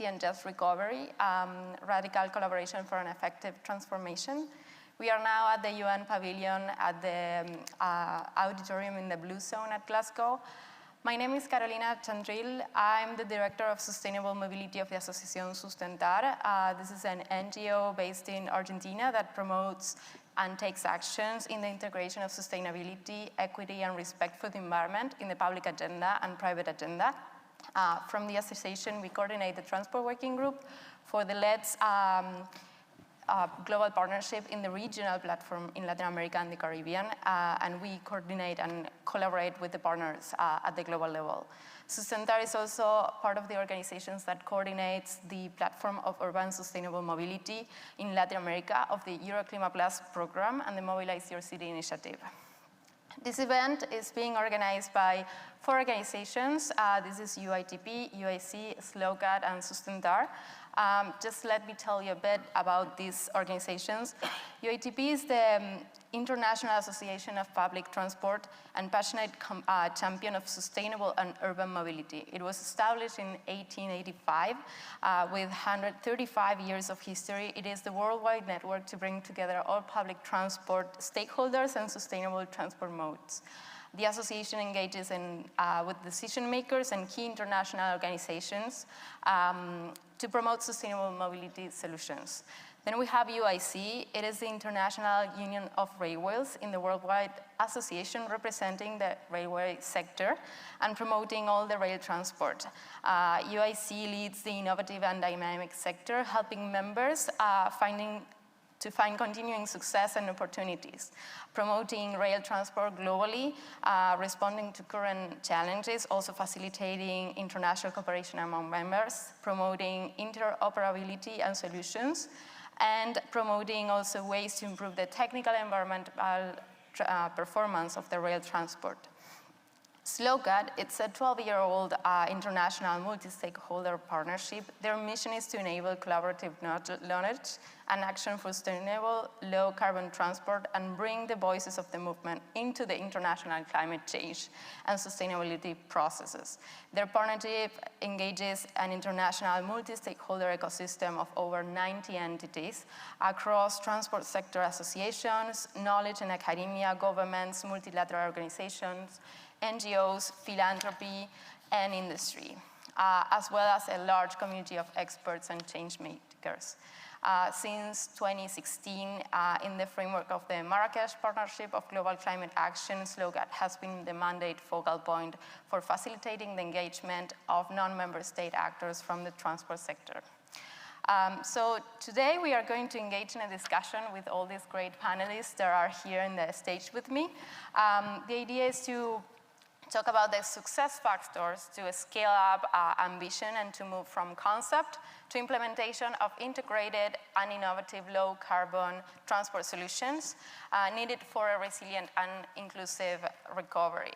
and just recovery, radical collaboration for an effective transformation. We are now at the UN Pavilion at the auditorium in the Blue Zone at Glasgow. My name is Carolina Chandril. I'm the Director of Sustainable Mobility of the Asociación Sustentar. This is an NGO based in Argentina that promotes and takes actions in the integration of sustainability, equity, and respect for the environment in the public agenda and private agenda. From the association, we coordinate the Transport Working Group for the LED's global partnership in the regional platform in Latin America and the Caribbean, and we coordinate and collaborate with the partners at the global level. Sustentar is also part of the organizations that coordinates the platform of urban sustainable mobility in Latin America of the Euroclima Plus program and the Mobilize Your City initiative. This event is being organized by 4 organizations. This is UITP, UIC, SLoCaT, and Sustentar. Just let me tell you a bit about these organizations. UITP is the International Association of Public Transport and passionate champion of sustainable and urban mobility. It was established in 1885 with 135 years of history. It is the worldwide network to bring together all public transport stakeholders and sustainable transport modes. The association engages with decision makers and key international organizations to promote sustainable mobility solutions. Then we have UIC. It is the International Union of Railways in the worldwide association representing the railway sector and promoting all the rail transport. UIC leads the innovative and dynamic sector, helping members to find continuing success and opportunities, promoting rail transport globally, responding to current challenges, also facilitating international cooperation among members, promoting interoperability and solutions, and promoting also ways to improve the technical and environmental performance of the rail transport. SLoCaT, it's a 12-year-old international multi-stakeholder partnership. Their mission is to enable collaborative knowledge and action for sustainable, low-carbon transport and bring the voices of the movement into the international climate change and sustainability processes. Their partnership engages an international multi-stakeholder ecosystem of over 90 entities across transport sector associations, knowledge and academia, governments, multilateral organizations, NGOs, philanthropy, and industry, as well as a large community of experts and change makers. Since 2016, in the framework of the Marrakesh Partnership of Global Climate Action, SLoCaT has been the mandate focal point for facilitating the engagement of non-member state actors from the transport sector. So today we are going to engage in a discussion with all these great panelists that are here in the stage with me. The idea is to talk about the success factors to scale up ambition and to move from concept to implementation of integrated and innovative low-carbon transport solutions needed for a resilient and inclusive recovery.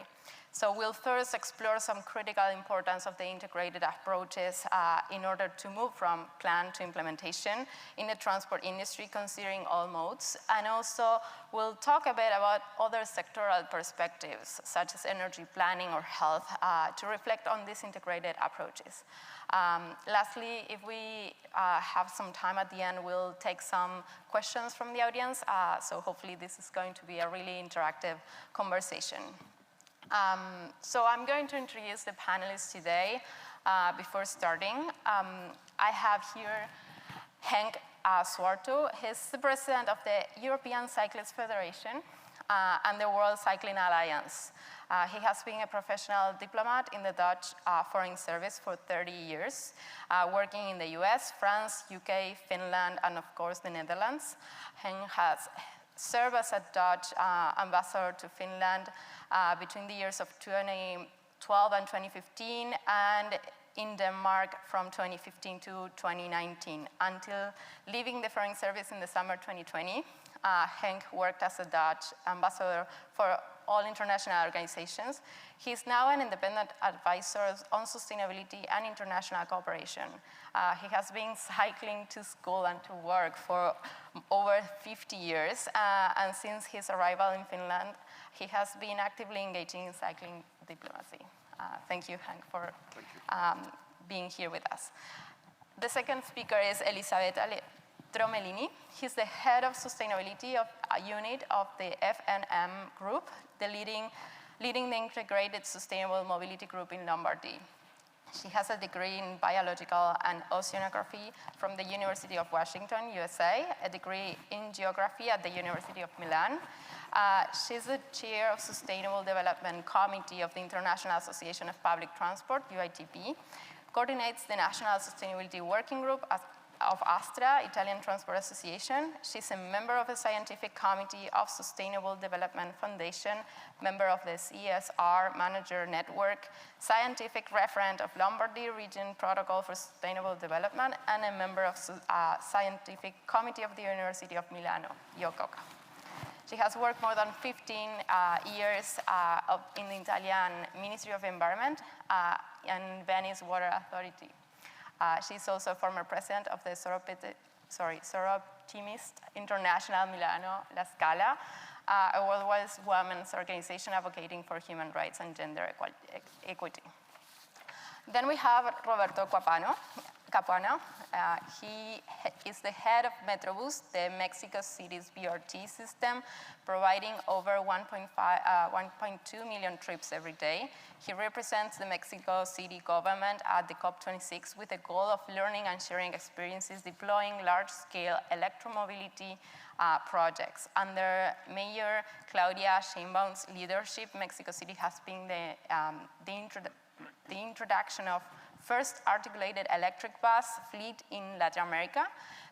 So we'll first explore some critical importance of the integrated approaches in order to move from plan to implementation in the transport industry, considering all modes. And also, we'll talk a bit about other sectoral perspectives, such as energy planning or health, to reflect on these integrated approaches. Lastly, if we have some time at the end, we'll take some questions from the audience. So hopefully this is going to be a really interactive conversation. So I'm going to introduce the panelists today. Before starting, I have here Henk Zwarto. He's the president of the European Cyclists Federation and the World Cycling Alliance. He has been a professional diplomat in the Dutch Foreign Service for 30 years, working in the US, France, UK, Finland, and of course the Netherlands. Henk has served as a Dutch ambassador to Finland between the years of 2012 and 2015, and in Denmark from 2015 to 2019, until leaving the Foreign Service in the summer 2020. Henk worked as a Dutch ambassador for all international organizations. He's now an independent advisor on sustainability and international cooperation. He has been cycling to school and to work for over 50 years, and since his arrival in Finland, he has been actively engaging in cycling diplomacy. Thank you, Henk, for being here with us. The second speaker is Elisabetta Tromelini. He's the head of sustainability of a unit of the FNM group, the leading the integrated sustainable mobility group in Lombardy. She has a degree in biological and oceanography from the University of Washington, USA, a degree in geography at the University of Milan. She's the chair of Sustainable Development Committee of the International Association of Public Transport, UITP, coordinates the National Sustainability Working Group of ASTRA, Italian Transport Association. She's a member of the Scientific Committee of Sustainable Development Foundation, member of the CSR Manager Network, scientific referent of Lombardy Region Protocol for Sustainable Development, and a member of Scientific Committee of the University of Milano, UCOCA. She has worked more than 15 years in the Italian Ministry of Environment and Venice Water Authority. She's also former president of the Soroptimist International Milano La Scala, a worldwide women's organization advocating for human rights and gender equity. Then we have Roberto Capuano. He is the head of Metrobus, the Mexico City's BRT system, providing over 1.2 million trips every day. He represents the Mexico City government at the COP26 with the goal of learning and sharing experiences deploying large-scale electromobility projects. Under Mayor Claudia Sheinbaum's leadership, Mexico City has been the introduction of first articulated electric bus fleet in Latin America,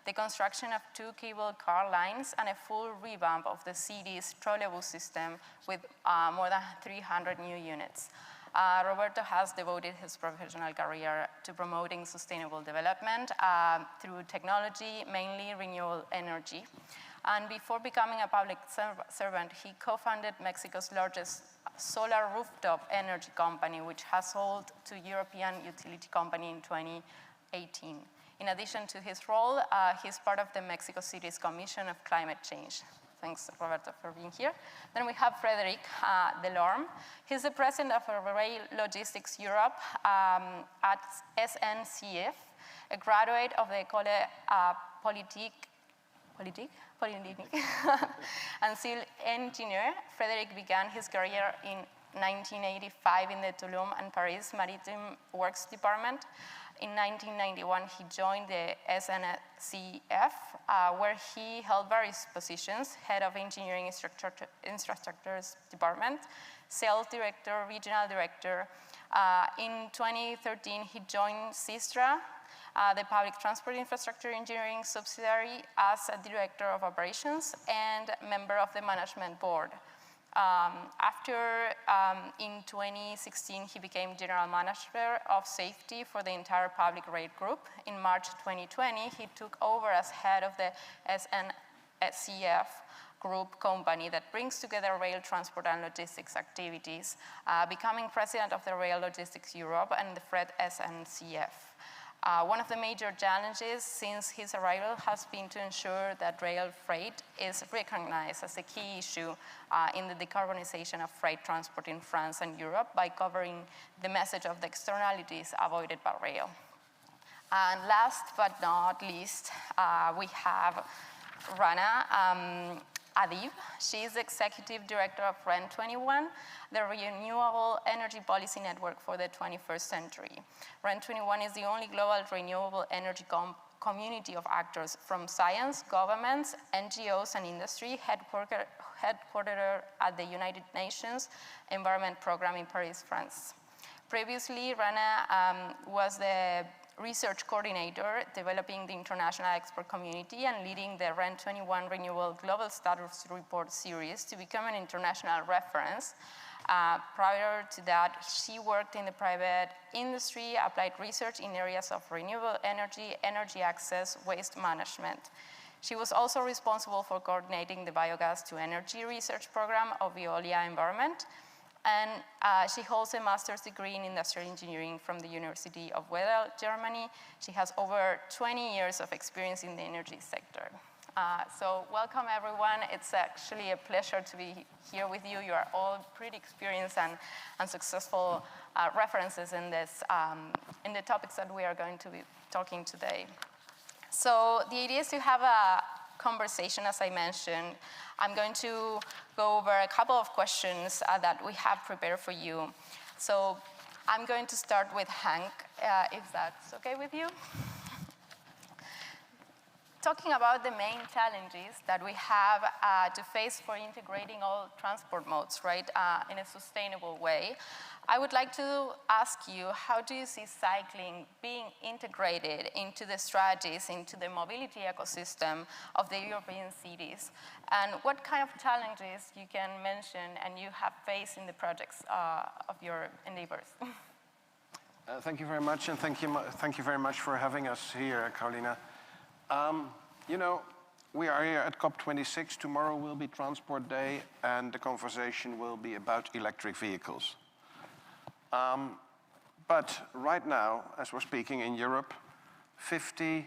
the construction of 2 cable car lines, and a full revamp of the city's trolleybus system with more than 300 new units. Roberto has devoted his professional career to promoting sustainable development through technology, mainly renewable energy. And before becoming a public servant, he co-founded Mexico's largest solar rooftop energy company, which has sold to European utility company in 2018. In addition to his role, he's part of the Mexico City's Commission of Climate Change. Thanks, Roberto, for being here. Then we have Frédéric Delorme. He's the president of Rail Logistics Europe at SNCF, a graduate of the École Politique and civil engineer. Frédéric began his career in 1985 in the Toulon and Paris Maritime Works Department. In 1991, he joined the SNCF, where he held various positions: head of engineering infrastructures department, sales director, regional director. In 2013, he joined Sistra, the public transport infrastructure engineering subsidiary, as a director of operations and member of the management board. In 2016, he became general manager of safety for the entire public rail group. In March 2020, he took over as head of the SNCF group company that brings together rail transport and logistics activities, becoming president of the Rail Logistics Europe and the FRED SNCF. One of the major challenges since his arrival has been to ensure that rail freight is recognized as a key issue in the decarbonization of freight transport in France and Europe by covering the message of the externalities avoided by rail. And last but not least, we have Rana Adib. She is the executive director of REN21, the Renewable Energy Policy Network for the 21st Century. REN21 is the only global renewable energy community of actors from science, governments, NGOs, and industry, headquartered at the United Nations Environment Programme in Paris, France. Previously, Rana was the research coordinator, developing the international expert community and leading the REN21 Renewable Global Status Report series to become an international reference. Prior to that, she worked in the private industry, applied research in areas of renewable energy, energy access, waste management. She was also responsible for coordinating the biogas to energy research program of Veolia Environment. And she holds a master's degree in industrial engineering from the University of Wedel, Germany. She has over 20 years of experience in the energy sector. So welcome, everyone. It's actually a pleasure to be here with you. You are all pretty experienced and successful references in this in the topics that we are going to be talking today. So the idea is to have a conversation, as I mentioned. I'm going to go over a couple of questions that we have prepared for you. So I'm going to start with Hank, if that's okay with you. Talking about the main challenges that we have to face for integrating all transport modes, right, in a sustainable way, I would like to ask you, how do you see cycling being integrated into the strategies, into the mobility ecosystem of the European cities? And what kind of challenges you can mention and you have faced in the projects of your endeavors? Thank you very much, and thank you very much for having us here, Carolina. You know, we are here at COP26. Tomorrow will be Transport Day, and the conversation will be about electric vehicles. But right now, as we're speaking in Europe, 50%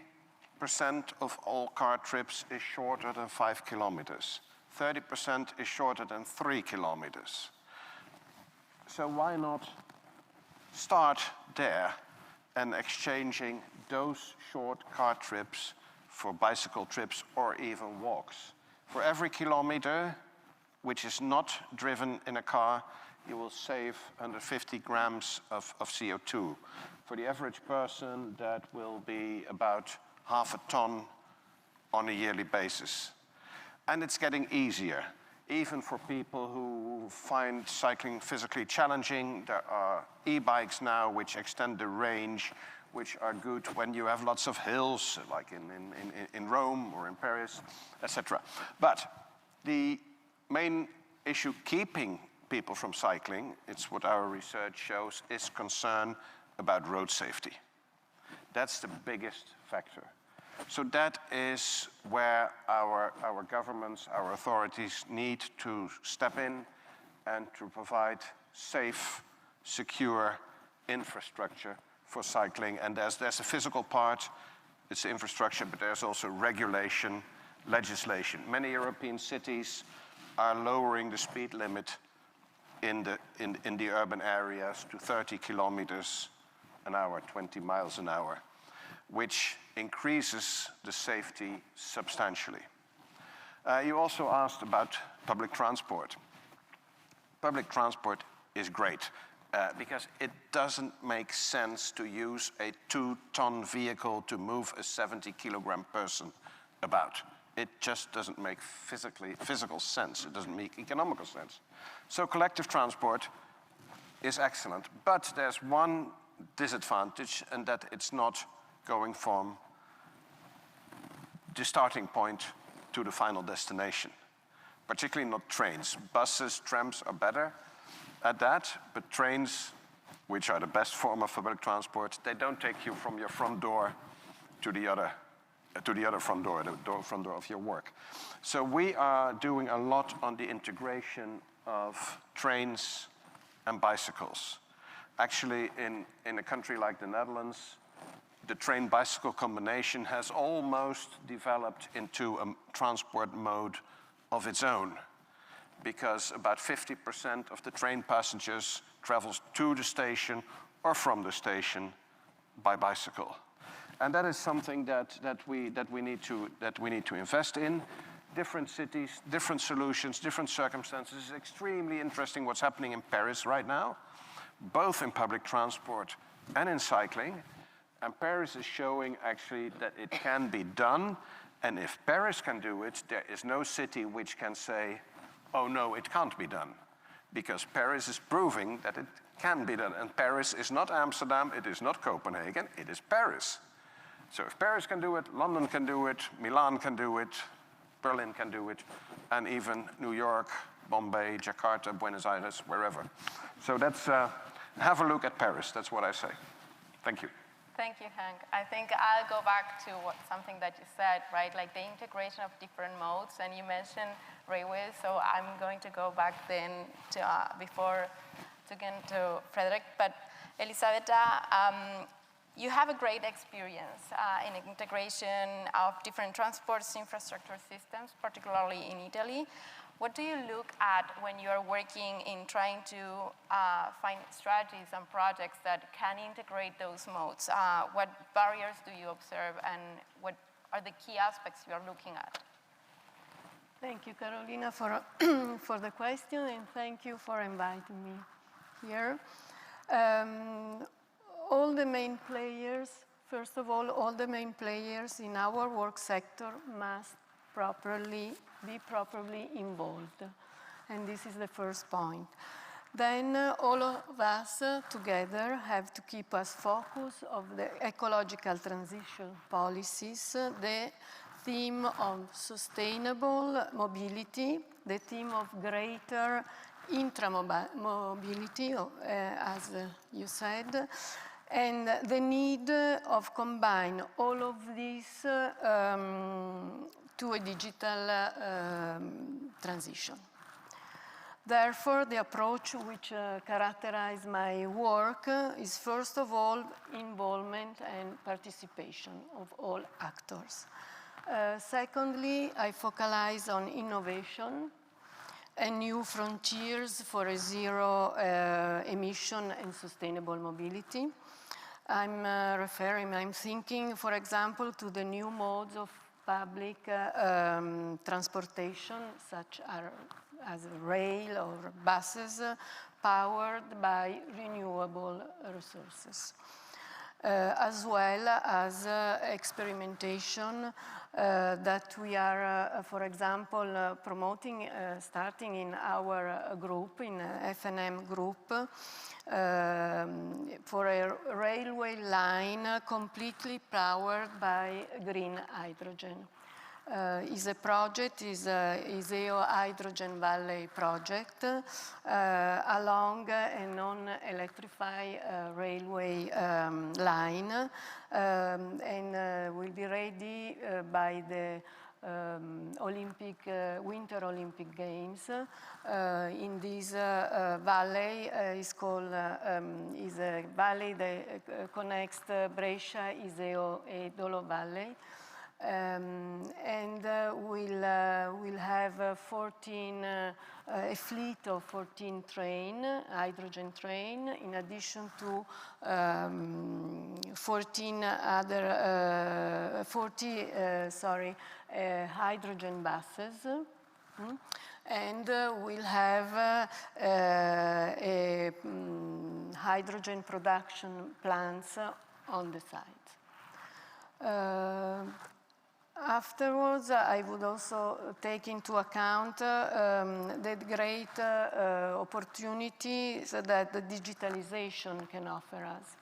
of all car trips is shorter than 5 kilometers. 30% is shorter than 3 kilometers. So why not start there and exchanging those short car trips for bicycle trips or even walks? For every kilometer which is not driven in a car, you will save 150 grams of CO2. For the average person, that will be about half a ton on a yearly basis. And it's getting easier. Even for people who find cycling physically challenging, there are e-bikes now which extend the range, which are good when you have lots of hills, like in Rome or in Paris, etc. But the main issue keeping people from cycling, it's what our research shows, is concern about road safety. That's the biggest factor. So that is where our governments, our authorities need to step in and to provide safe, secure infrastructure for cycling. And there's a physical part, it's the infrastructure, but there's also regulation, legislation. Many European cities are lowering the speed limit in the urban areas to 30 kilometers an hour, 20 miles an hour, which increases the safety substantially. You also asked about public transport. Public transport is great because it doesn't make sense to use a 2-ton vehicle to move a 70-kilogram person about. It just doesn't make physical sense. It doesn't make economical sense. So collective transport is excellent, but there's one disadvantage, and that it's not going from the starting point to the final destination, particularly not trains. Buses, trams are better at that, but trains, which are the best form of public transport, they don't take you from your front door to the other front door, the front door of your work. So we are doing a lot on the integration of trains and bicycles. Actually, in a country like the Netherlands, the train-bicycle combination has almost developed into a transport mode of its own, because about 50% of the train passengers travels to the station or from the station by bicycle. And that is something that we need to invest in. Different cities, different solutions, different circumstances. It's extremely interesting what's happening in Paris right now, both in public transport and in cycling. And Paris is showing actually that it can be done. And if Paris can do it, there is no city which can say, oh no, it can't be done. Because Paris is proving that it can be done. And Paris is not Amsterdam, it is not Copenhagen, it is Paris. So if Paris can do it, London can do it, Milan can do it, Berlin can do it, and even New York, Bombay, Jakarta, Buenos Aires, wherever. So that's, have a look at Paris, that's what I say. Thank you. Thank you, Hank. I think I'll go back to something that you said, right? Like the integration of different modes, and you mentioned railways, so I'm going to go back then to before to get to Frederick. But Elisabetta, you have a great experience in integration of different transport infrastructure systems, particularly in Italy. What do you look at when you are working in trying to find strategies and projects that can integrate those modes? What barriers do you observe, and what are the key aspects you are looking at? Thank you, Carolina, for, for the question, and thank you for inviting me here. All the main players, first of all the main players in our work sector must be properly involved. And this is the first point. Then all of us together have to keep us focused on the ecological transition policies, the theme of sustainable mobility, the theme of greater intramobility, as you said, and the need of combine all of these to a digital transition. Therefore, the approach which characterizes my work is first of all involvement and participation of all actors. Secondly, I focalize on innovation and new frontiers for a zero emission and sustainable mobility. I'm thinking, for example, to the new modes of public transportation, such as rail or buses, powered by renewable resources. As well as experimentation that we are, for example, promoting, starting in our group, in FNM group, for a railway line completely powered by green hydrogen. Is a project, is a ISEO Hydrogen Valley project along a non-electrified railway line, and will be ready by the Winter Olympic Games. In this valley is a valley that connects Brescia, Iseo, and Dolo Valley. And we'll have a fleet of 14 hydrogen train, in addition to 40 hydrogen buses. And we'll have hydrogen production plants on the site. Afterwards, I would also take into account the great opportunities that the digitalization can offer us.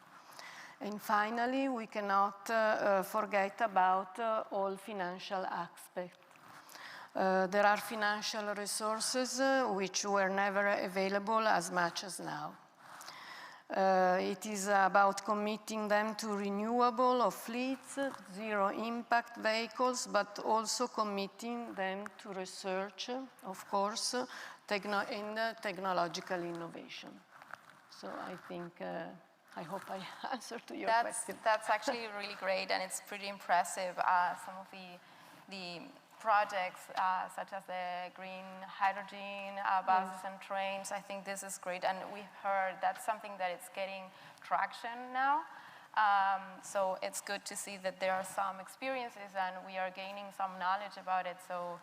And finally, we cannot forget about all financial aspects. There are financial resources which were never available as much as now. It is about committing them to renewable of fleets, zero impact vehicles, but also committing them to research, of course, and technological innovation. So I think, I hope I answered to your question. That's actually really great, and it's pretty impressive. Some of the projects, such as the green hydrogen buses and trains, I think this is great. And we've heard that's something that is getting traction now. So it's good to see that there are some experiences and we are gaining some knowledge about it. So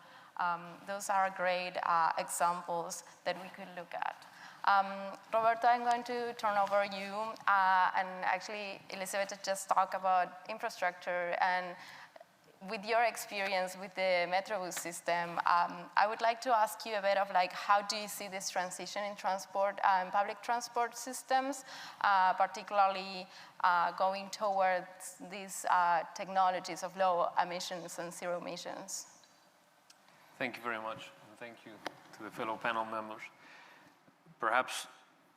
those are great examples that we could look at. Roberto, I'm going to turn over you. And actually, Elizabeth just talked about infrastructure, and with your experience with the Metrobus system, I would like to ask you a bit of like, how do you see this transition in transport and public transport systems, particularly going towards these technologies of low emissions and zero emissions? Thank you very much, and thank you to the fellow panel members. Perhaps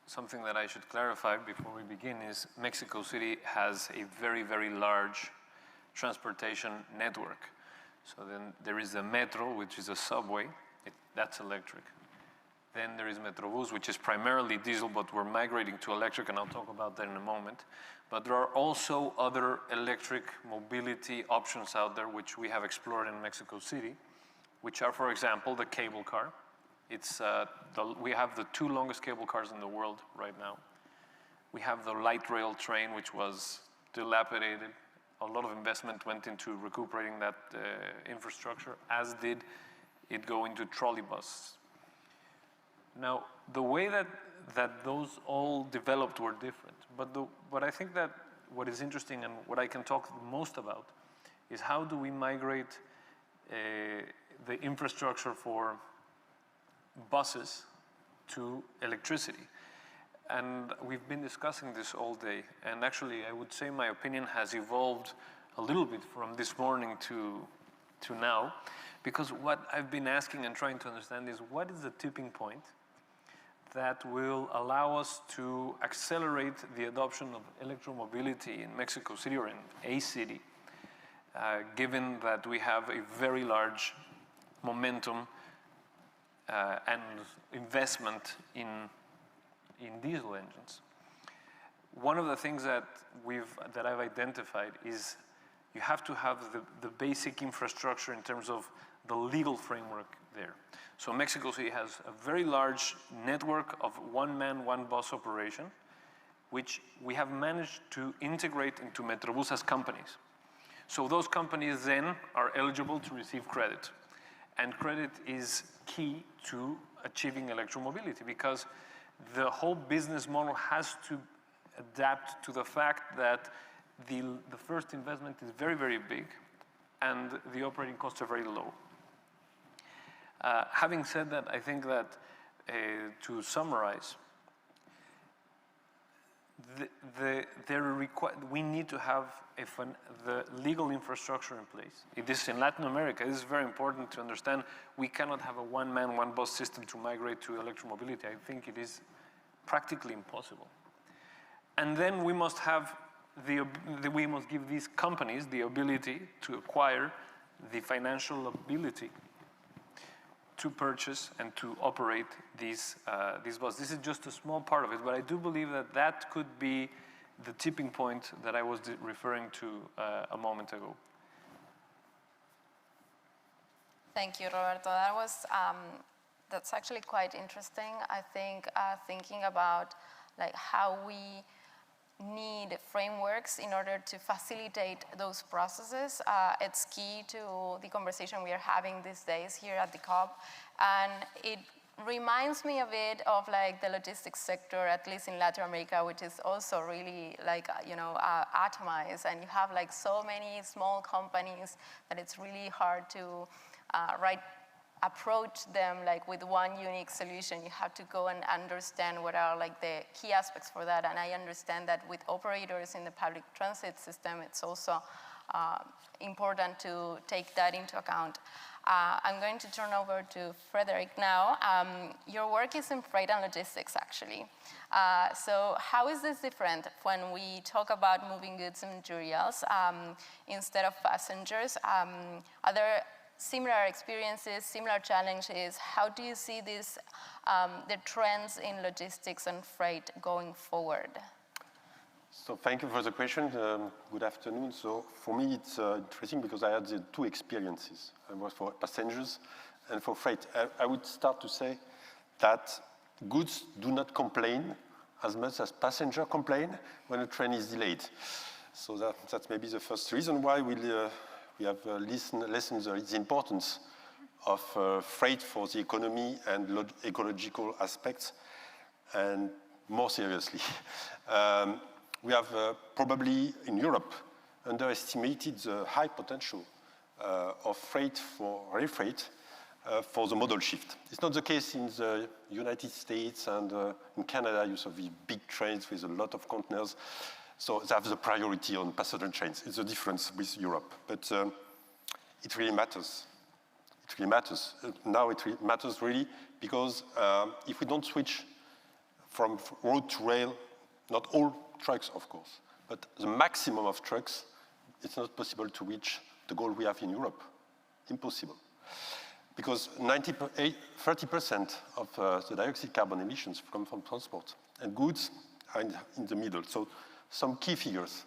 something that I should clarify before we begin is Mexico City has a very, very large transportation network. So then there is the metro, which is a subway, that's electric. Then there is Metrobus, which is primarily diesel, but we're migrating to electric, and I'll talk about that in a moment. But there are also other electric mobility options out there, which we have explored in Mexico City, which are, for example, the cable car. We have the 2 longest cable cars in the world right now. We have the light rail train, which was dilapidated. A lot of investment went into recuperating that infrastructure, as did it go into trolleybus. Now, the way that those all developed were different, but I think that what is interesting and what I can talk most about is how do we migrate the infrastructure for buses to electricity. And we've been discussing this all day, and actually I would say my opinion has evolved a little bit from this morning to now, because what I've been asking and trying to understand is what is the tipping point that will allow us to accelerate the adoption of electromobility in Mexico City or in a city, given that we have a very large momentum and investment in diesel engines. One of the things that I've identified is you have to have the basic infrastructure in terms of the legal framework there. So Mexico City has a very large network of one-man, one-bus operation, which we have managed to integrate into Metrobus as companies. So those companies then are eligible to receive credit. And credit is key to achieving electromobility, because the whole business model has to adapt to the fact that the first investment is very, very big and the operating costs are very low. Having said that, I think that to summarize, we need to have the legal infrastructure in place. It is in Latin America. It is very important to understand we cannot have a one-man, one-bus system to migrate to electromobility. I think it is practically impossible. And then we must have we must give these companies the ability to acquire the financial ability to purchase and to operate these buses. This is just a small part of it, but I do believe that that could be the tipping point that I was referring to a moment ago. Thank you, Roberto. That's actually quite interesting. I think thinking about like how we need frameworks in order to facilitate those processes. It's key to the conversation we are having these days here at the COP. And it reminds me a bit of like the logistics sector, at least in Latin America, which is also really like, atomized. And you have like so many small companies that it's really hard to approach them like with one unique solution. You have to go and understand what are like the key aspects for that. And I understand that with operators in the public transit system, it's also important to take that into account. I'm going to turn over to Frederick now. Your work is in freight and logistics, actually. So how is this different when we talk about moving goods and materials instead of passengers? Are there similar experiences, similar challenges? How do you see this, the trends in logistics and freight going forward? So thank you for the question. Good afternoon. So for me, it's interesting because I had the two experiences. I was for passengers and for freight. I would start to say that goods do not complain as much as passengers complain when a train is delayed. So that's maybe the first reason why we have listened to the importance of freight for the economy and ecological aspects, and more seriously. We have probably in Europe underestimated the high potential of freight for rail freight for the modal shift. It's not the case in the United States and in Canada. You saw the big trains with a lot of containers. So they have the priority on passenger trains. It's a difference with Europe, but it really matters. It really matters. Now it matters really because if we don't switch from road to rail, not all trucks, of course, but the maximum of trucks, it's not possible to reach the goal we have in Europe. Impossible. because 30% of the dioxide carbon emissions come from transport, and goods are in the middle. So some key figures.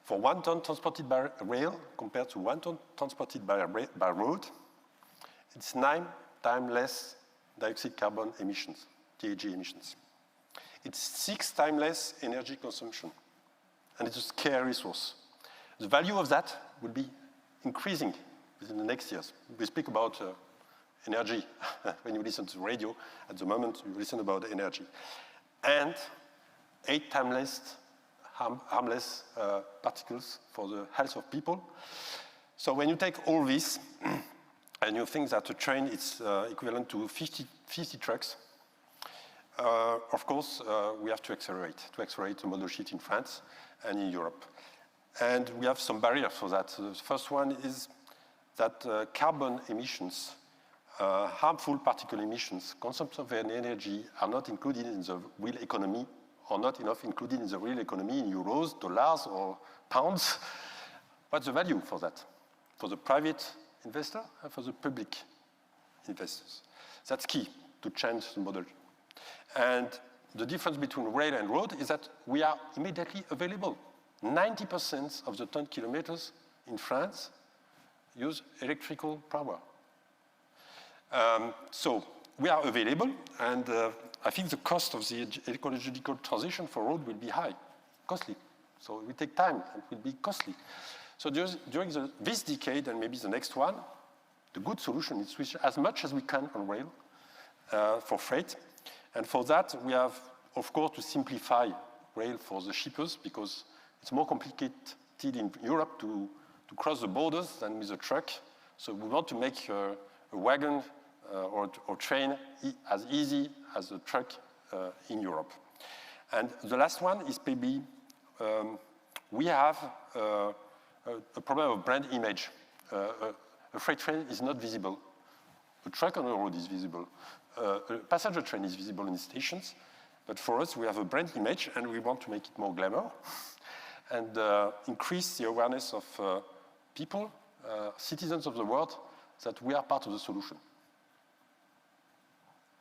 For 1 ton transported by rail compared to 1 ton transported by road, it's 9 times less dioxide carbon emissions, DAG emissions. It's 6 times less energy consumption, and it's a scarce resource. The value of that will be increasing within the next years. We speak about energy when you listen to the radio. At the moment, you listen about energy. And 8 times less harmless particles for the health of people. So when you take all this, and you think that a train is equivalent to 50 trucks, of course, we have to accelerate the model shift in France and in Europe. And we have some barriers for that. The first one is that carbon emissions, harmful particle emissions, consumption of energy are not included in the real economy, or not enough included in the real economy in euros, dollars, or pounds. What's the value for that? For the private investor and for the public investors. That's key to change the model. And the difference between rail and road is that we are immediately available. 90% of the ton kilometers in France use electrical power. So we are available, and I think the cost of the ecological transition for road will be high, costly. So it will take time, and it will be costly. So during this decade, and maybe the next one, the good solution is to switch as much as we can on rail for freight. And for that, we have, of course, to simplify rail for the shippers, because it's more complicated in Europe to cross the borders than with a truck. So we want to make a wagon or train as easy as a truck in Europe. And the last one is maybe we have a problem of brand image. A freight train is not visible. A truck on the road is visible. A passenger train is visible in stations. But for us, we have a brand image, and we want to make it more glamour and increase the awareness of people, citizens of the world, that we are part of the solution.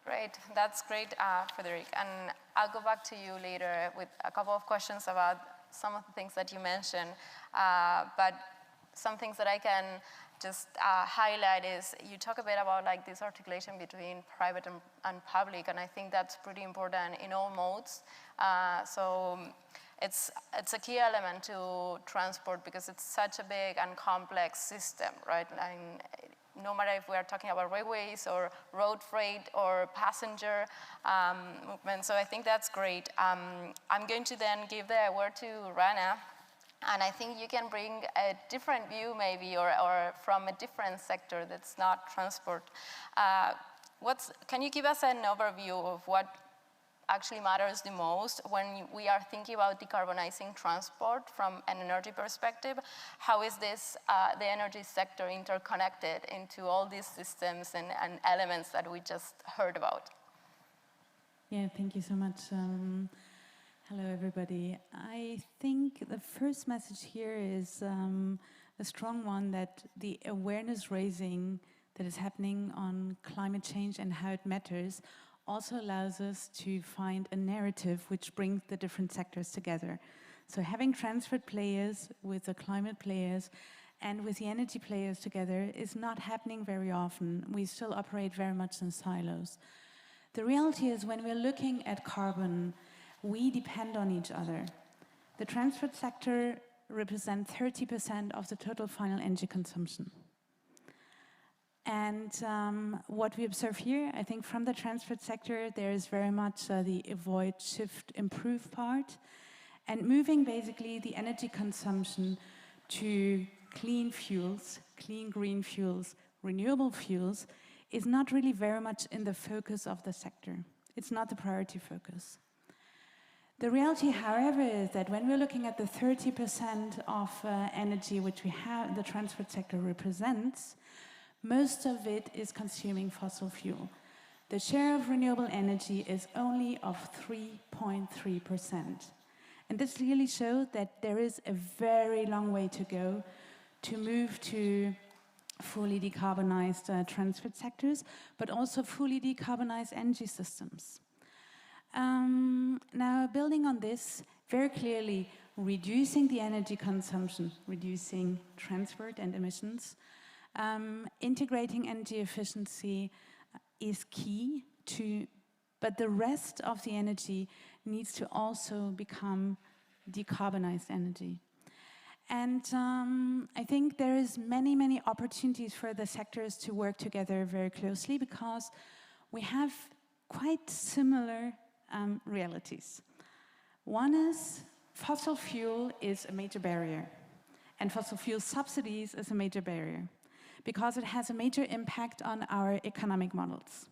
Great, that's great, Frederic. And I'll go back to you later with a couple of questions about some of the things that you mentioned. But some things that I can just highlight is you talk a bit about like this articulation between private and public, and I think that's pretty important in all modes. So it's a key element to transport because it's such a big and complex system, right? And no matter if we are talking about railways or road freight or passenger movement. So I think that's great. I'm going to then give the word to Rana. And I think you can bring a different view maybe or from a different sector that's not transport. Can you give us an overview of what actually matters the most when we are thinking about decarbonizing transport from an energy perspective? How is this, the energy sector interconnected into all these systems and elements that we just heard about? Yeah, thank you so much. Hello, everybody. I think the first message here is a strong one, that the awareness raising that is happening on climate change and how it matters also allows us to find a narrative which brings the different sectors together. So having transport players with the climate players and with the energy players together is not happening very often. We still operate very much in silos. The reality is when we're looking at carbon, we depend on each other. The transport sector represents 30% of the total final energy consumption. And what we observe here, I think from the transport sector, there is very much the avoid, shift, improve part, and moving basically the energy consumption to clean fuels, clean green fuels, renewable fuels, is not really very much in the focus of the sector. It's not the priority focus. The reality, however, is that when we're looking at the 30% of energy which we have, the transport sector represents, most of it is consuming fossil fuel. The share of renewable energy is only of 3.3%. And this really shows that there is a very long way to go to move to fully decarbonized transport sectors, but also fully decarbonized energy systems. Now, building on this, very clearly reducing the energy consumption, reducing transport and emissions, integrating energy efficiency is key to, but the rest of the energy needs to also become decarbonized energy. And I think there is many opportunities for the sectors to work together very closely because we have quite similar realities. One is fossil fuel is a major barrier, and fossil fuel subsidies is a major barrier because it has a major impact on our economic models.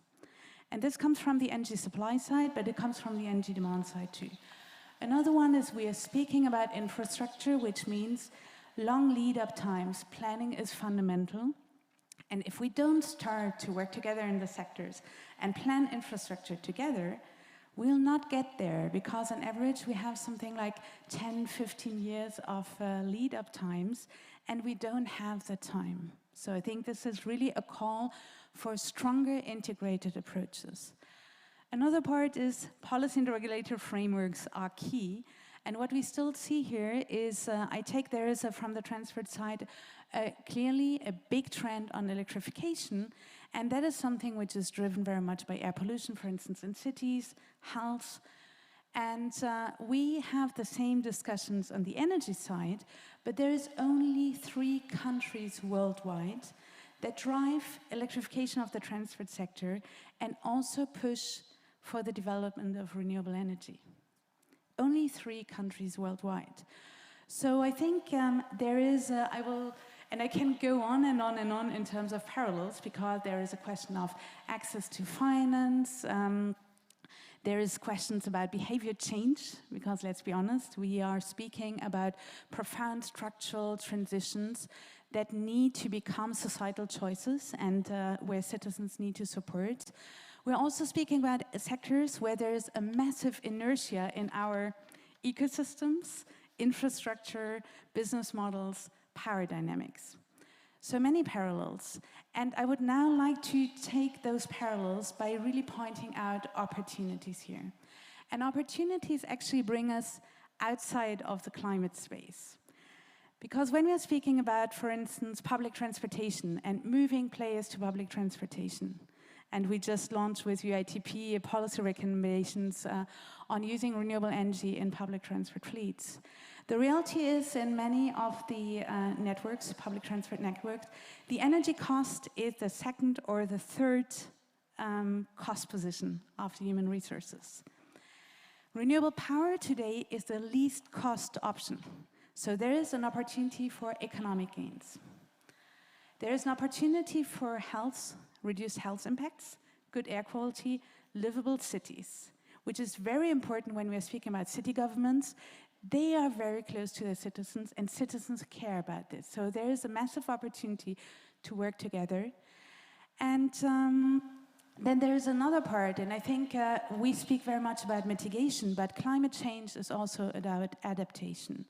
And this comes from the energy supply side, but it comes from the energy demand side too. Another one is we are speaking about infrastructure, which means long lead-up times. Planning is fundamental. And if we don't start to work together in the sectors and plan infrastructure together, we'll not get there because on average we have something like 10, 15 years of lead-up times, and we don't have the time. So I think this is really a call for stronger integrated approaches. Another part is policy and regulatory frameworks are key. And what we still see here is, I take there is, from the transport side, clearly a big trend on electrification. And that is something which is driven very much by air pollution, for instance, in cities, health. And we have the same discussions on the energy side, but there is only 3 countries worldwide that drive electrification of the transport sector and also push for the development of renewable energy. Only 3 countries worldwide. So I think there is, and I can go on and on and on in terms of parallels because there is a question of access to finance, there is questions about behavior change, because let's be honest, we are speaking about profound structural transitions that need to become societal choices and where citizens need to support. We're also speaking about sectors where there is a massive inertia in our ecosystems, infrastructure, business models, power dynamics. So many parallels. And I would now like to take those parallels by really pointing out opportunities here. And opportunities actually bring us outside of the climate space. Because when we are speaking about, for instance, public transportation and moving players to public transportation, and we just launched with UITP policy recommendations on using renewable energy in public transport fleets. The reality is in many of the networks, public transport networks, the energy cost is the 2nd or the 3rd cost position after human resources. Renewable power today is the least cost option. So there is an opportunity for economic gains. There is an opportunity for health, reduced health impacts, good air quality, livable cities, which is very important when we're speaking about city governments. They are very close to their citizens, and citizens care about this. So there is a massive opportunity to work together. And then there is another part, and I think we speak very much about mitigation, but climate change is also about adaptation.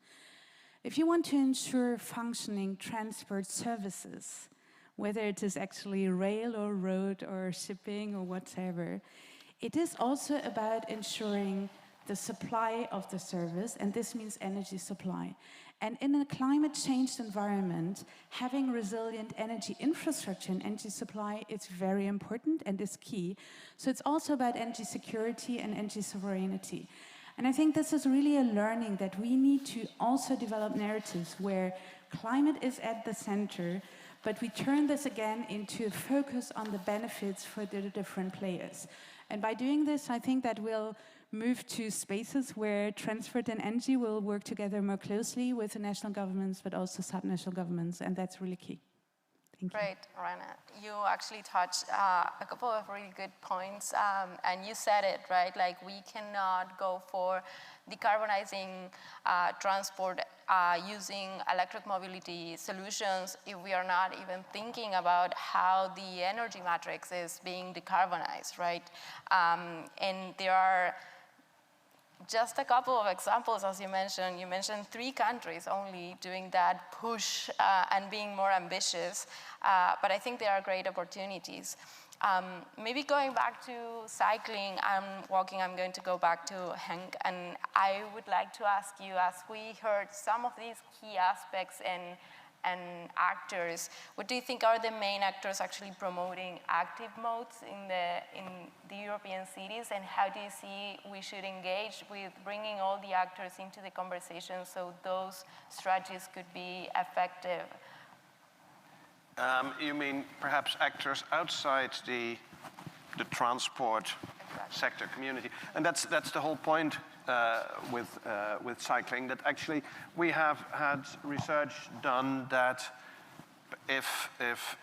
If you want to ensure functioning transport services, whether it is actually rail or road or shipping or whatever, it is also about ensuring the supply of the service, and this means energy supply. And in a climate changed environment, having resilient energy infrastructure and energy supply is very important and is key. So it's also about energy security and energy sovereignty. And I think this is really a learning that we need to also develop narratives where climate is at the center, but we turn this again into a focus on the benefits for the different players. And by doing this, I think that we'll move to spaces where transport and energy will work together more closely with the national governments, but also sub-national governments, and that's really key. Thank you. Great, Rana. You actually touched a couple of really good points, and you said it, right? Like, we cannot go for decarbonizing transport using electric mobility solutions if we are not even thinking about how the energy matrix is being decarbonized, right? And there are just a couple of examples, as you mentioned. You mentioned 3 countries only doing that push and being more ambitious, but I think there are great opportunities. Maybe going back to cycling and walking, I'm going to go back to Henk, and I would like to ask you, as we heard some of these key aspects and actors, what do you think are the main actors actually promoting active modes in the European cities, and how do you see we should engage with bringing all the actors into the conversation so those strategies could be effective? You mean perhaps actors outside the transport sector community? And that's the whole point with cycling, that actually we have had research done that if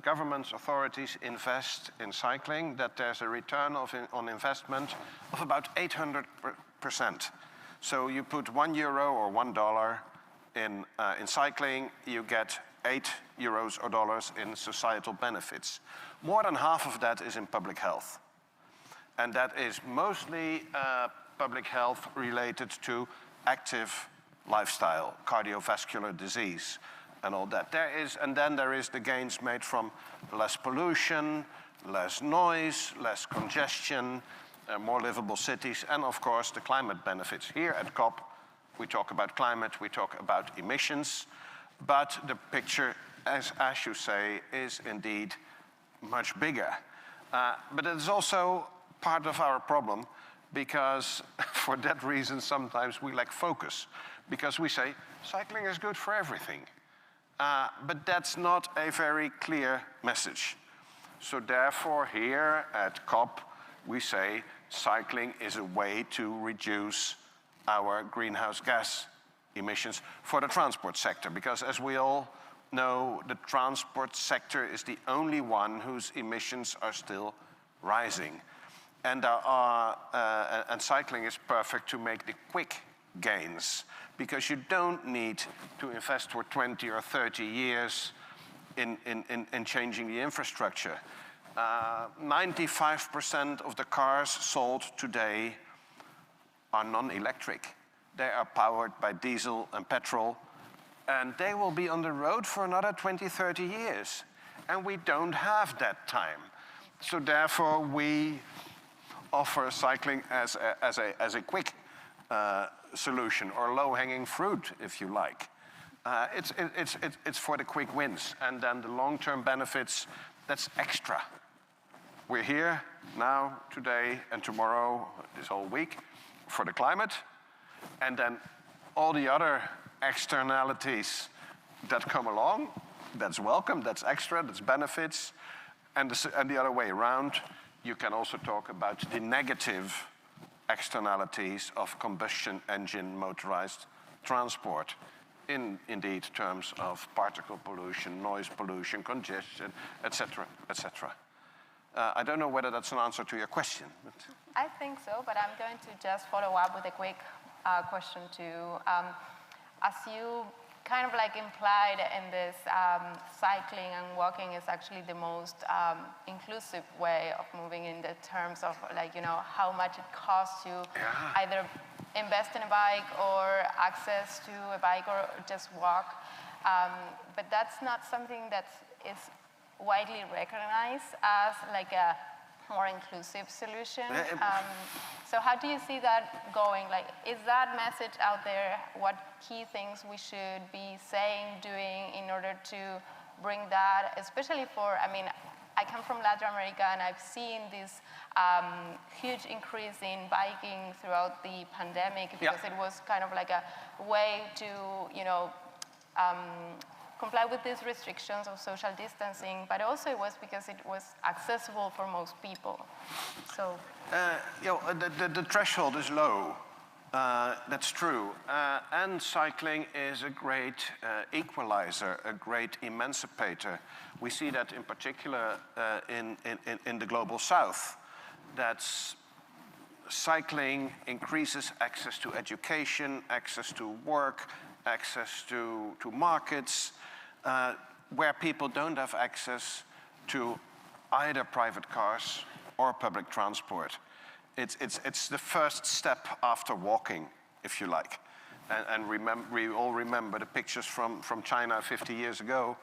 governments, authorities invest in cycling, that there's a return on investment of about 800%. So you put €1 or $1 in cycling, you get €8 or dollars in societal benefits. More than half of that is in public health. And that is mostly public health related to active lifestyle, cardiovascular disease, and all that. And then there is the gains made from less pollution, less noise, less congestion, more livable cities, and of course the climate benefits. Here at COP, we talk about climate, we talk about emissions, but the picture, as you say, is indeed much bigger. But it's also part of our problem, because for that reason sometimes we lack focus, because we say cycling is good for everything. But that's not a very clear message. So therefore here at COP we say cycling is a way to reduce our greenhouse gas emissions for the transport sector, because as we all know, the transport sector is the only one whose emissions are still rising. And cycling is perfect to make the quick gains, because you don't need to invest for 20 or 30 years in changing the infrastructure. 95% of the cars sold today are non-electric. They are powered by diesel and petrol, and they will be on the road for another 20, 30 years. And we don't have that time. So therefore we offer cycling as a quick solution, or low-hanging fruit, if you like. It's for the quick wins, and then the long-term benefits, that's extra. We're here now, today, and tomorrow, this whole week, for the climate, and then all the other externalities that come along, that's welcome, that's extra, that's benefits, and the other way around. You can also talk about the negative externalities of combustion engine motorized transport, in indeed terms of particle pollution, noise pollution, congestion, etc., etc. I don't know whether that's an answer to your question. But I think so, but I'm going to just follow up with a quick question too. As you kind of like implied in this, cycling and walking is actually the most inclusive way of moving in the terms of, like, you know, how much it costs you either invest in a bike or access to a bike or just walk. But that's not something that is widely recognized as like a more inclusive solution. So how do you see that going? Like, is that message out there? What key things we should be saying, doing in order to bring that, especially for, I mean, I come from Latin America and I've seen this huge increase in biking throughout the pandemic, because it was kind of like a way to, you know, comply with these restrictions of social distancing, but also it was because it was accessible for most people. So, you know, the threshold is low. That's true. And cycling is a great equalizer, a great emancipator. We see that in particular in the global south. That's cycling increases access to education, access to work, access to markets, where people don't have access to either private cars or public transport. It's the first step after walking, if you like. And we all remember the pictures from China 50 years ago,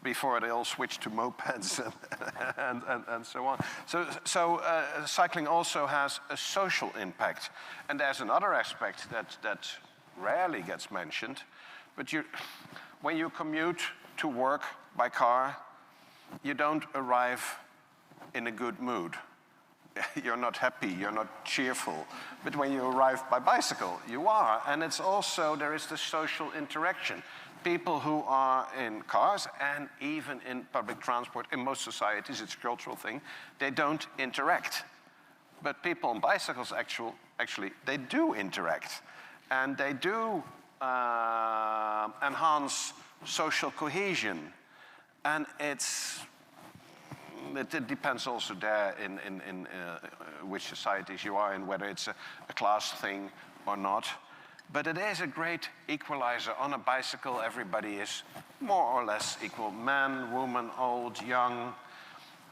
before they all switched to mopeds and so on. So cycling also has a social impact. And there's another aspect that rarely gets mentioned, but when you commute to work by car, you don't arrive in a good mood. You're not happy, you're not cheerful. But when you arrive by bicycle, you are. And it's also, there is the social interaction. People who are in cars and even in public transport, in most societies, it's a cultural thing, they don't interact. But people on bicycles actually, they do interact. And they do enhance social cohesion. And it depends also there in which societies you are in, whether it's a class thing or not. But it is a great equalizer. On a bicycle, everybody is more or less equal. Man, woman, old, young,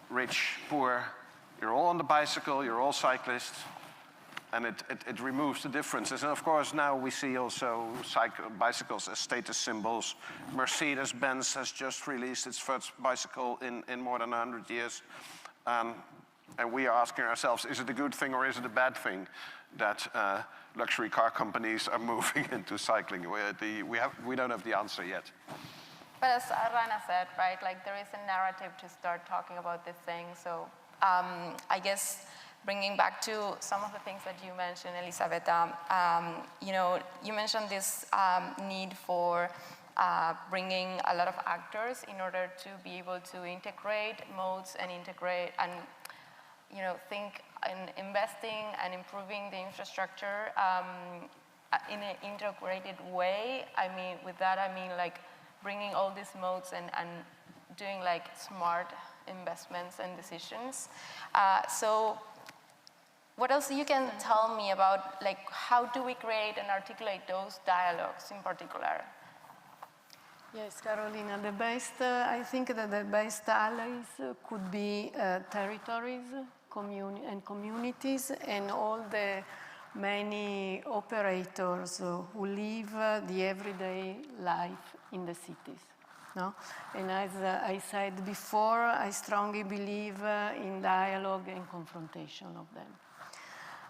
rich, poor. You're all on the bicycle, you're all cyclists. And it removes the differences. And of course, now we see also bicycles as status symbols. Mercedes-Benz has just released its first bicycle in more than 100 years. And we are asking ourselves, is it a good thing or is it a bad thing that luxury car companies are moving into cycling? We don't have the answer yet. But as Rana said, right, like there is a narrative to start talking about this thing. So I guess bringing back to some of the things that you mentioned, Elisabetta, you mentioned this need for bringing a lot of actors in order to be able to integrate modes and integrate and think in investing and improving the infrastructure in an integrated way. I mean, with that, I mean like bringing all these modes and doing like smart investments and decisions. So what else you can tell me about, like, how do we create and articulate those dialogues in particular? Yes, Carolina, I think that the best allies could be territories and communities and all the many operators who live the everyday life in the cities. No? And as I said before, I strongly believe in dialogue and confrontation of them.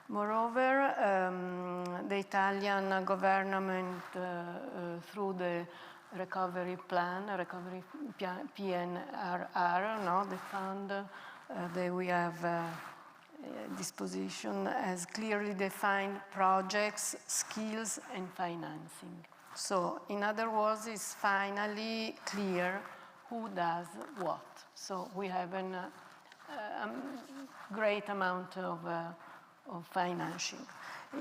Moreover, the Italian government, through the recovery PNRR, the fund that we have disposition, has clearly defined projects, skills, and financing. So, in other words, it's finally clear who does what. So, we have a great amount of financing.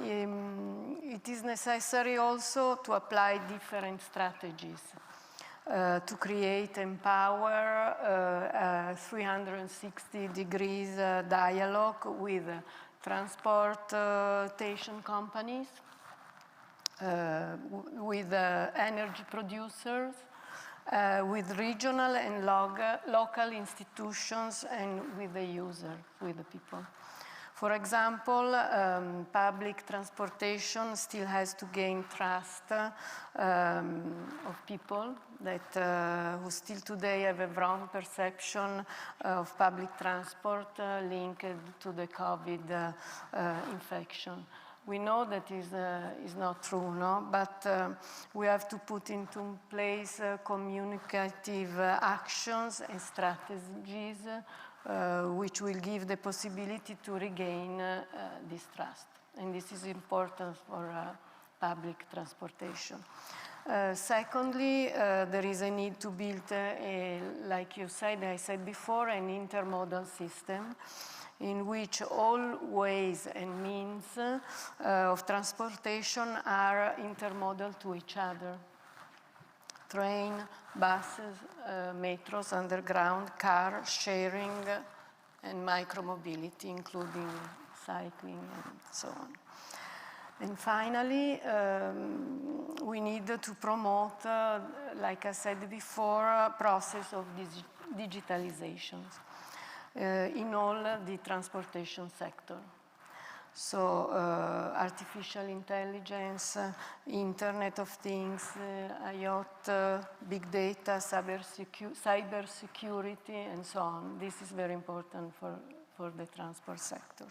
It is necessary also to apply different strategies to create, empower 360 degrees dialogue with transportation companies, with energy producers, with regional and local institutions, and with the user, with the people. For example, public transportation still has to gain trust of people that who still today have a wrong perception of public transport linked to the COVID infection. We know that is not true, no? But we have to put into place communicative actions and strategies which will give the possibility to regain this trust. And this is important for public transportation. Secondly, there is a need to build, like you said, I said before, an intermodal system in which all ways and means of transportation are intermodal to each other. Train, buses, metros, underground, car sharing, and micromobility, including cycling and so on. And finally, we need to promote, like I said before, a process of digitalization in all the transportation sector. So artificial intelligence, Internet of Things, IoT, big data, cyber security, and so on. This is very important for the transport sector.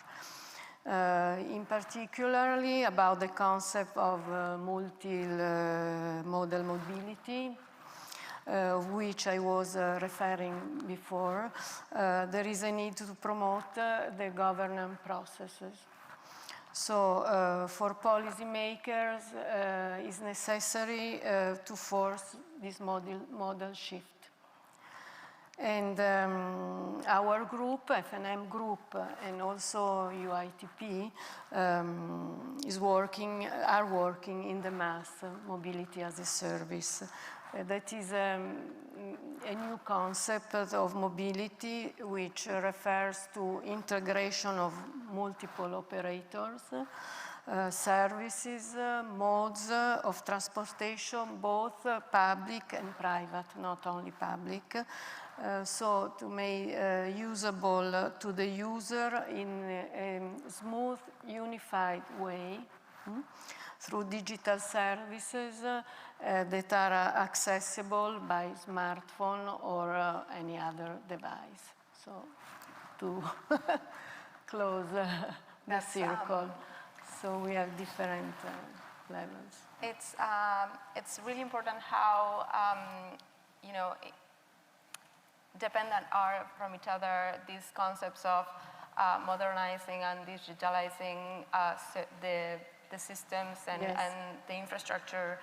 In particularly about the concept of multi-modal mobility, which I was referring before, there is a need to promote the governance processes. So for policymakers, it's necessary to force this model shift. And our group, FNM Group, and also UITP, are working in the mass mobility as a service. That is a new concept of mobility which refers to integration of multiple operators, services, modes of transportation, both public and private, not only public. So to make usable to the user in a smooth, unified way through digital services that are accessible by smartphone or any other device. So to close the circle. So we have different levels. It's really important how dependent are from each other these concepts of modernizing and digitalizing the systems and, yes, and the infrastructure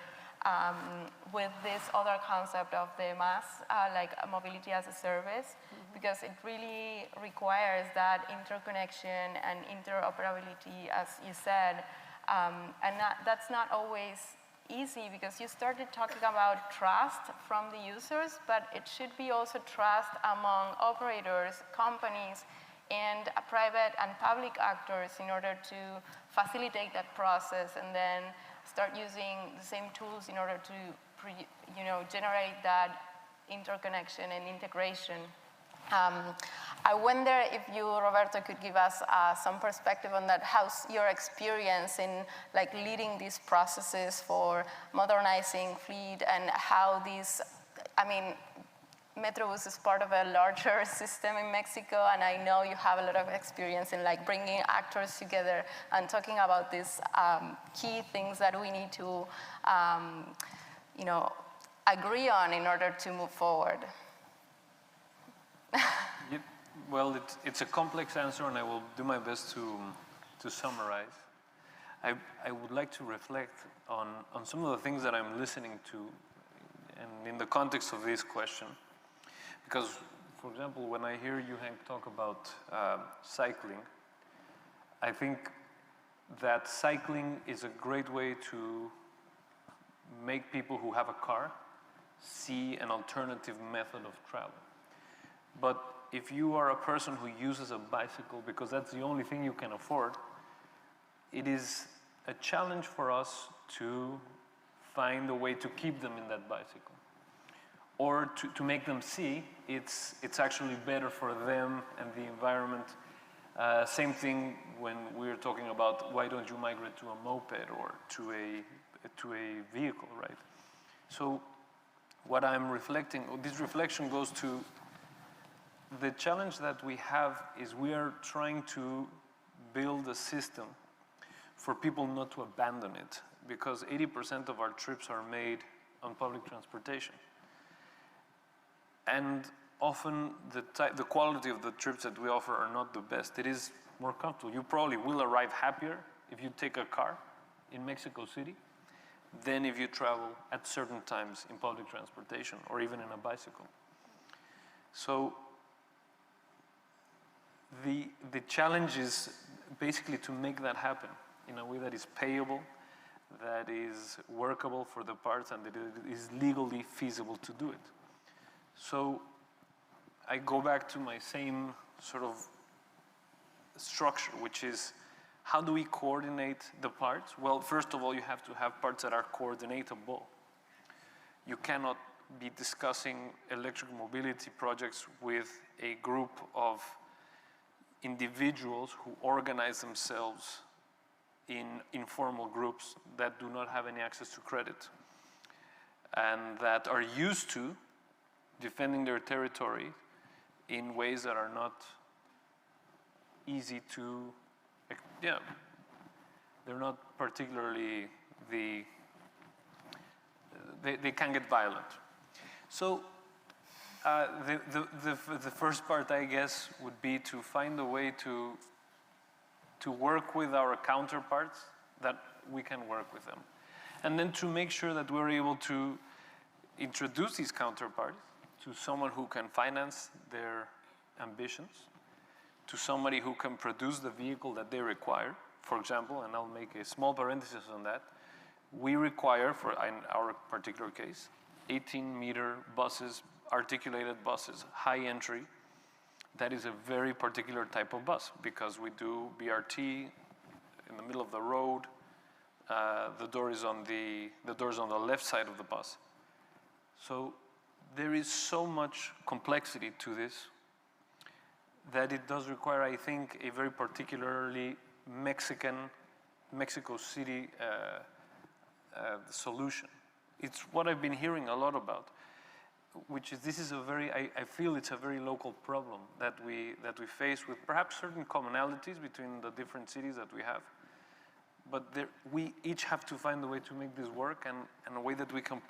with this other concept of the mass, like mobility as a service, because it really requires that interconnection and interoperability, as you said, and that's not always easy, because you started talking about trust from the users, but it should be also trust among operators, companies, and private and public actors in order to facilitate that process and then start using the same tools in order to generate that interconnection and integration. I wonder if you, Roberto, could give us some perspective on that. How's your experience in leading these processes for modernizing fleet, and how these, Metrobus is part of a larger system in Mexico, and I know you have a lot of experience in bringing actors together and talking about these key things that we need to, agree on in order to move forward. Well, it's a complex answer, and I will do my best to summarize. I would like to reflect on some of the things that I'm listening to, and in the context of this question. Because, for example, when I hear you, Hank, talk about cycling, I think that cycling is a great way to make people who have a car see an alternative method of travel. But if you are a person who uses a bicycle because that's the only thing you can afford, it is a challenge for us to find a way to keep them in that bicycle. Or to make them see it's actually better for them and the environment. Same thing when we're talking about why don't you migrate to a moped or to a vehicle, right? So what I'm reflecting, this reflection goes to the challenge that we have is we are trying to build a system for people not to abandon it, because 80% of our trips are made on public transportation. And often the quality of the trips that we offer are not the best. It is more comfortable. You probably will arrive happier if you take a car in Mexico City than if you travel at certain times in public transportation or even in a bicycle. So the challenge is basically to make that happen in a way that is payable, that is workable for the parts, and that it is legally feasible to do it. So I go back to my same sort of structure, which is how do we coordinate the parts? Well, first of all, you have to have parts that are coordinatable. You cannot be discussing electric mobility projects with a group of individuals who organize themselves in informal groups that do not have any access to credit and that are used to defending their territory in ways that are not easy to, yeah, they're not particularly they can get violent. So the first part, I guess, would be to find a way to work with our counterparts that we can work with them. And then to make sure that we're able to introduce these counterparts to someone who can finance their ambitions, to somebody who can produce the vehicle that they require. For example, and I'll make a small parenthesis on that, we require, in our particular case, 18-meter buses, articulated buses, high entry. That is a very particular type of bus because we do BRT in the middle of the road. The door is on the left side of the bus. So there is so much complexity to this that it does require, I think, a very particularly Mexico City solution. It's what I've been hearing a lot about, which is this is a very, I feel it's a very local problem that we face with perhaps certain commonalities between the different cities that we have. But we each have to find a way to make this work and a way that we can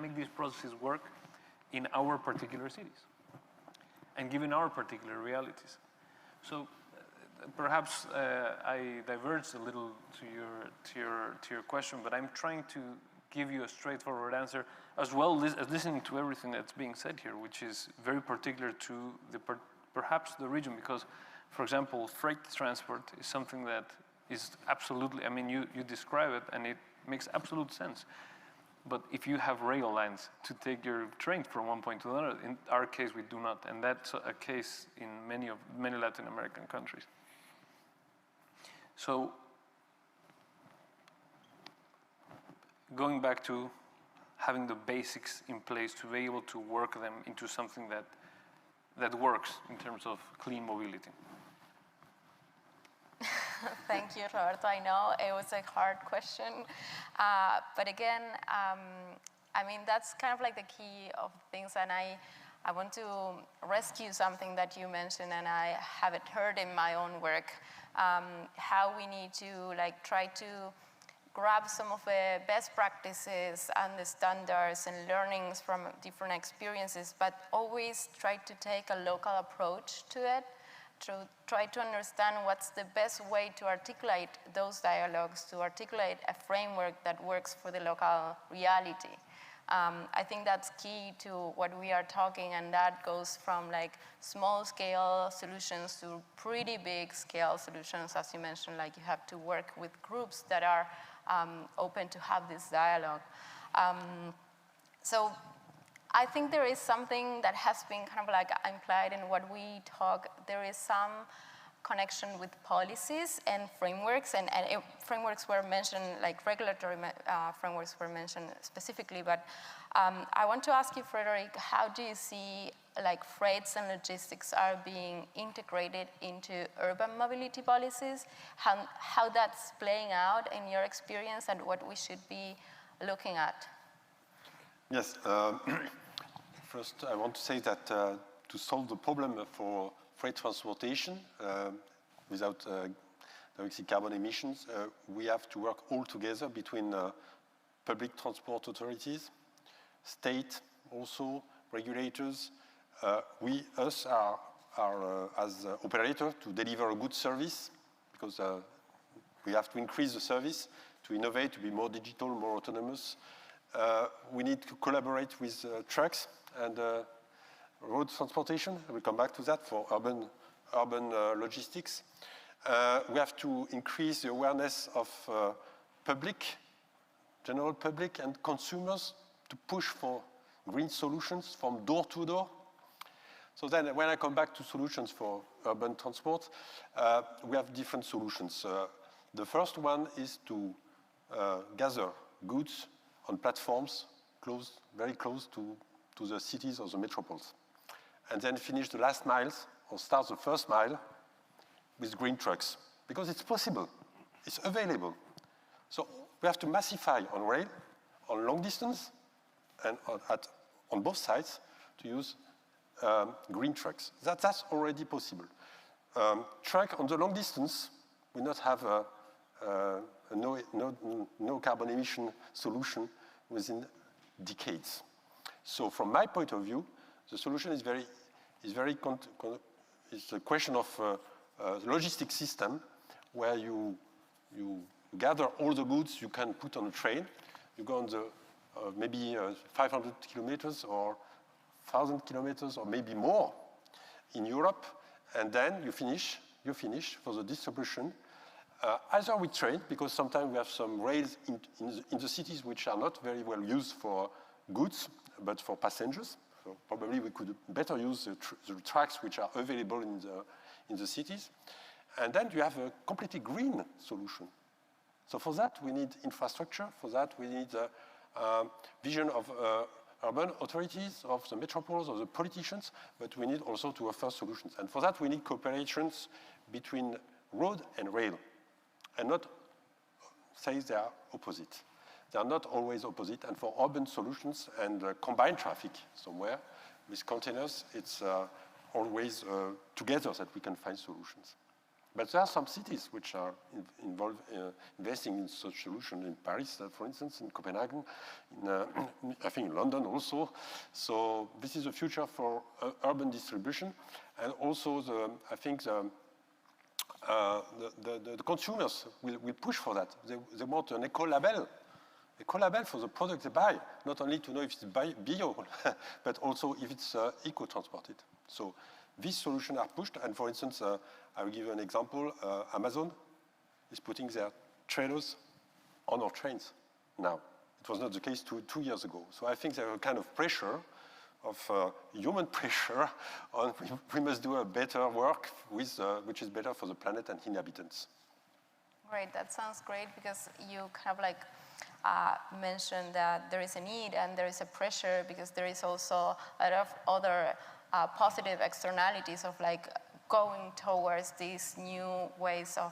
make these processes work in our particular cities and given our particular realities. So perhaps I diverged a little to your question, but I'm trying to give you a straightforward answer as well as listening to everything that's being said here, which is very particular to perhaps the region, because, for example, freight transport is something that is absolutely, I mean, you describe it and it makes absolute sense. But if you have rail lines to take your train from one point to another, in our case we do not, and that's a case in many Latin American countries. So going back to having the basics in place to be able to work them into something that works in terms of clean mobility. Thank you, Roberto. I know it was a hard question, but again, I mean, that's kind of like the key of things, and I want to rescue something that you mentioned, and I haven't heard in my own work, how we need to like try to grab some of the best practices and the standards and learnings from different experiences, but always try to take a local approach to it, to try to understand what's the best way to articulate those dialogues, to articulate a framework that works for the local reality. I think that's key to what we are talking, and that goes from like small scale solutions to pretty big scale solutions. As you mentioned, like you have to work with groups that are open to have this dialogue. So I think there is something that has been kind of like implied in what we talk. There is some connection with policies and frameworks, and frameworks were mentioned, like regulatory frameworks were mentioned specifically, but I want to ask you, Frederic, how do you see like freights and logistics are being integrated into urban mobility policies, how that's playing out in your experience and what we should be looking at? Yes, first I want to say that to solve the problem for freight transportation without dioxide carbon emissions, we have to work all together between public transport authorities, state also, regulators. Us are as operators to deliver a good service, because we have to increase the service, to innovate, to be more digital, more autonomous. We need to collaborate with trucks and road transportation. We'll come back to that for urban logistics. We have to increase the awareness of general public and consumers to push for green solutions from door to door. So then when I come back to solutions for urban transport, we have different solutions. The first one is to gather goods on platforms very close to the cities or the metropoles, and then finish the last miles or start the first mile with green trucks, because it's possible. It's available. So we have to massify on rail, on long distance, and on both sides to use green trucks. That's already possible. Truck on the long distance will not have a no carbon emission solution within decades. So from my point of view, the solution is it's a question of logistic system where you gather all the goods you can put on a train. You go on the maybe 500 kilometers or 1,000 kilometers or maybe more in Europe, and then you finish for the distribution. Either with train, because sometimes we have some rails in the cities which are not very well used for goods, but for passengers. So probably we could better use the tracks which are available in the cities. And then you have a completely green solution. So for that, we need infrastructure. For that, we need vision of urban authorities, of the metropoles, of the politicians, but we need also to offer solutions. And for that, we need cooperations between road and rail, and not say they are opposite. They are not always opposite, and for urban solutions and combined traffic somewhere with containers, it's always together that we can find solutions. But there are some cities which are involved investing in such solutions, in Paris, for instance, in Copenhagen, I think in London also. So this is the future for urban distribution, and also I think the consumers will push for that. They want an eco-label for the product they buy, not only to know if it's bio, but also if it's eco-transported. So these solutions are pushed, and for instance, I will give you an example. Amazon is putting their trailers on our trains now. It was not the case two years ago. So I think there is a kind of pressure, of human pressure, on we must do a better work with, which is better for the planet and inhabitants. Great, that sounds great, because you kind of like mentioned that there is a need and there is a pressure, because there is also a lot of other positive externalities of like going towards these new ways of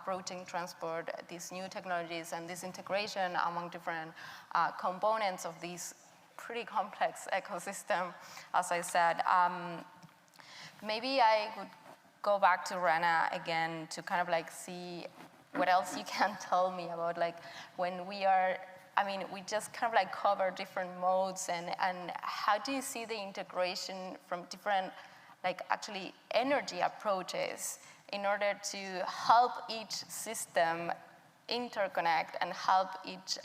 routing transport, these new technologies, and this integration among different components of these pretty complex ecosystem, as I said. Maybe I would go back to Rana again to kind of like see what else you can tell me about like when we are, I mean, we just kind of like cover different modes, and how do you see the integration from different like actually energy approaches in order to help each system interconnect and help each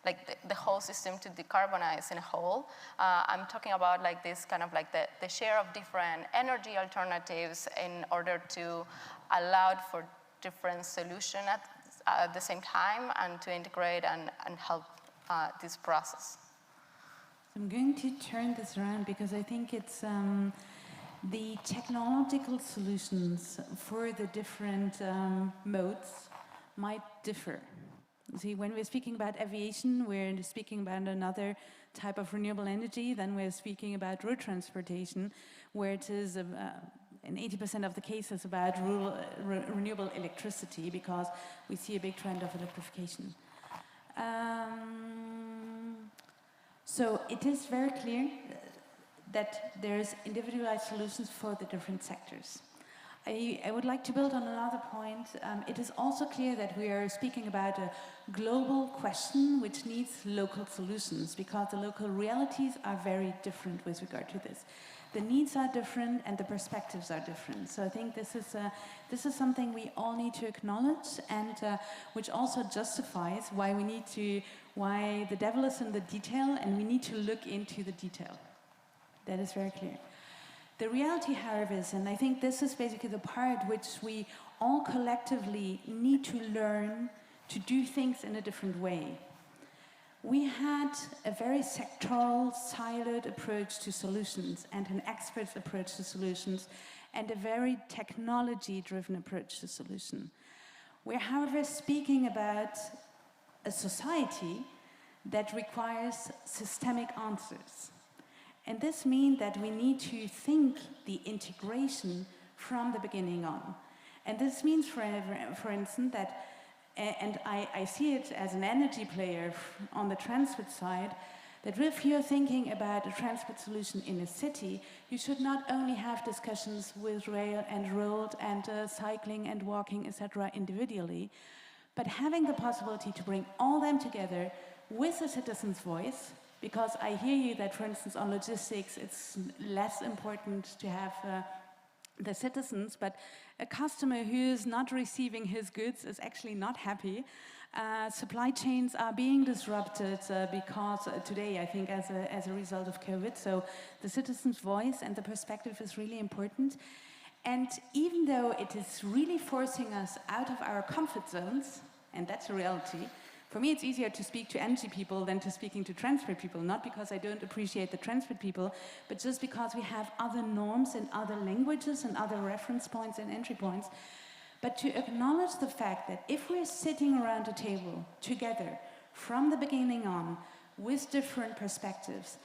like the whole system to decarbonize in a whole. I'm talking about like this kind of like the share of different energy alternatives in order to allow for different solutions at the same time, and to integrate and help this process. I'm going to turn this around, because I think it's the technological solutions for the different modes might differ. See, when we're speaking about aviation, we're speaking about another type of renewable energy. Then we're speaking about road transportation, where it is in 80% of the cases about renewable electricity, because we see a big trend of electrification. So it is very clear that there's individualized solutions for the different sectors. I would like to build on another point. It is also clear that we are speaking about a global question which needs local solutions, because the local realities are very different with regard to this. The needs are different and the perspectives are different. So I think this is something we all need to acknowledge, and which also justifies why the devil is in the detail, and we need to look into the detail. That is very clear. The reality, however, is, and I think this is basically the part which we all collectively need to learn to do things in a different way. We had a very sectoral, siloed approach to solutions, and an expert's approach to solutions, and a very technology-driven approach to solution. We're, however, speaking about a society that requires systemic answers. And this means that we need to think the integration from the beginning on. And this means, for instance, that, and I see it as an energy player on the transport side, that if you're thinking about a transport solution in a city, you should not only have discussions with rail and road and cycling and walking, etc. individually, but having the possibility to bring all them together with a citizen's voice, because I hear you that, for instance, on logistics, it's less important to have the citizens, but a customer who is not receiving his goods is actually not happy. Supply chains are being disrupted because today, I think, as a result of COVID. So the citizen's voice and the perspective is really important. And even though it is really forcing us out of our comfort zones, and that's a reality, for me it's easier to speak to energy people than to speaking to transport people, not because I don't appreciate the transport people, but just because we have other norms and other languages and other reference points and entry points. But to acknowledge the fact that if we're sitting around a table together from the beginning on with different perspectives,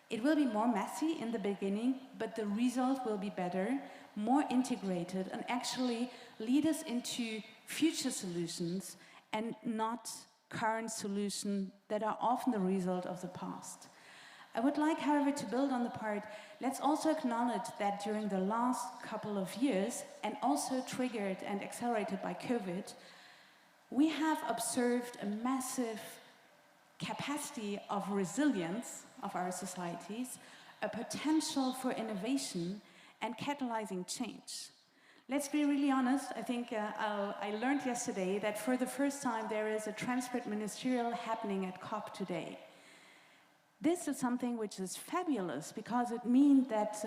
it will be more messy in the beginning, but the result will be better, more integrated, and actually lead us into future solutions and not current solutions that are often the result of the past. I would like, however, to build on the part, let's also acknowledge that during the last couple of years, and also triggered and accelerated by COVID, we have observed a massive capacity of resilience of our societies, a potential for innovation and catalyzing change. Let's be really honest, I think I learned yesterday that for the first time there is a transport ministerial happening at COP today. This is something which is fabulous because it means that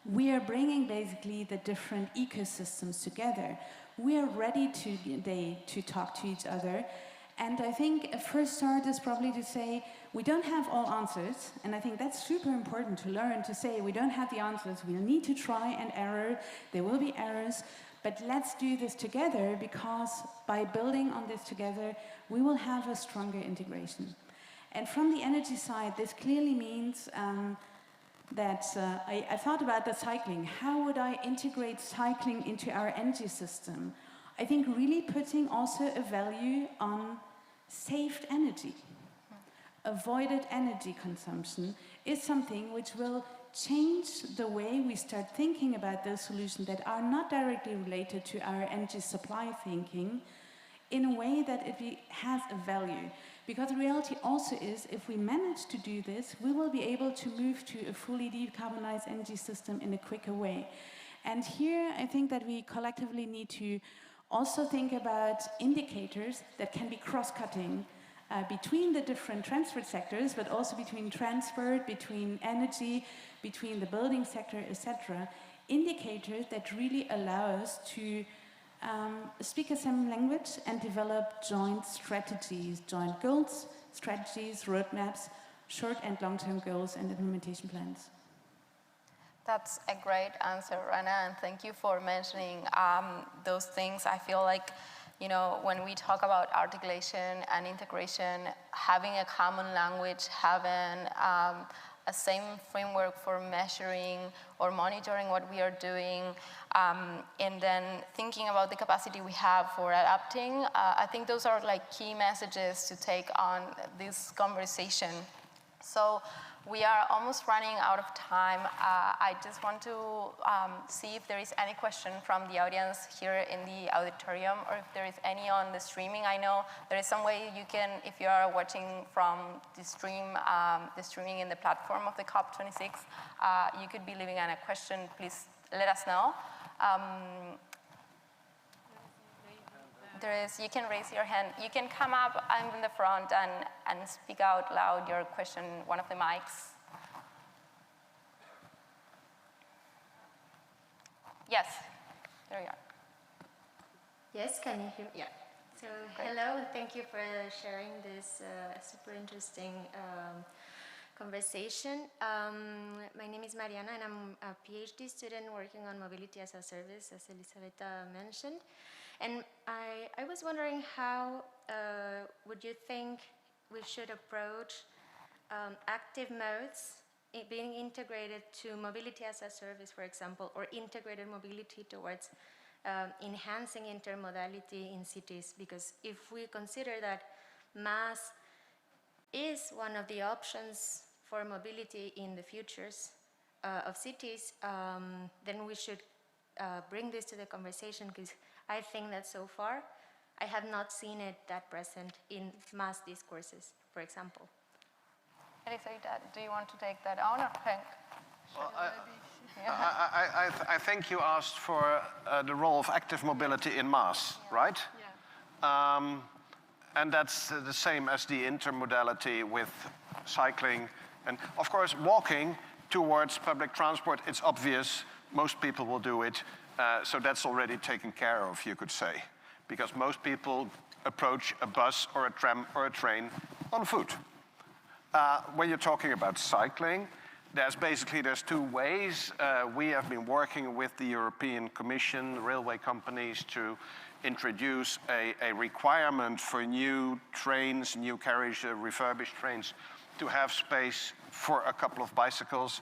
we are bringing basically the different ecosystems together. We are ready to talk to each other. And I think a first start is probably to say, we don't have all answers, and I think that's super important to learn, to say we don't have the answers, we'll need to try and error, there will be errors, but let's do this together, because by building on this together, we will have a stronger integration. And from the energy side, this clearly means that I thought about the cycling. How would I integrate cycling into our energy system? I think really putting also a value on saved energy. Avoided energy consumption is something which will change the way we start thinking about those solutions that are not directly related to our energy supply thinking in a way that it has a value. Because the reality also is, if we manage to do this, we will be able to move to a fully decarbonized energy system in a quicker way. And here, I think that we collectively need to also think about indicators that can be cross-cutting between the different transport sectors, but also between transport, between energy, between the building sector, etc. Indicators that really allow us to speak a same language and develop joint strategies, joint goals, strategies, roadmaps, short and long-term goals and implementation plans. That's a great answer, Rana, and thank you for mentioning those things. I feel like, you know, when we talk about articulation and integration, having a common language, having a same framework for measuring or monitoring what we are doing, and then thinking about the capacity we have for adapting, I think those are like key messages to take on this conversation. So we are almost running out of time. I just want to see if there is any question from the audience here in the auditorium, or if there is any on the streaming. I know there is some way you can, if you are watching from the streaming in the platform of the COP26, you could be leaving a question. Please let us know. You can raise your hand. You can come up in the front and speak out loud your question, one of the mics. Yes, there you are. Yes, can you hear me? Yeah. So hello, and thank you for sharing this super interesting conversation. My name is Mariana, and I'm a PhD student working on mobility as a service, as Elisabetta mentioned. And I was wondering how would you think we should approach active modes being integrated to mobility as a service, for example, or integrated mobility towards enhancing intermodality in cities? Because if we consider that mass is one of the options for mobility in the futures of cities, then we should bring this to the conversation, because I think that so far I have not seen it that present in mass discourses, for example. Elisabetta, do you want to take that on, or Hank? Well, I think you asked for the role of active mobility in mass, right? Yeah. And that's the same as the intermodality with cycling. And of course, walking towards public transport, it's obvious, most people will do it. So that's already taken care of, you could say, because most people approach a bus or a tram or a train on foot. When you're talking about cycling, there's two ways. We have been working with the European Commission, railway companies, to introduce a requirement for new trains, new carriage, refurbished trains, to have space for a couple of bicycles,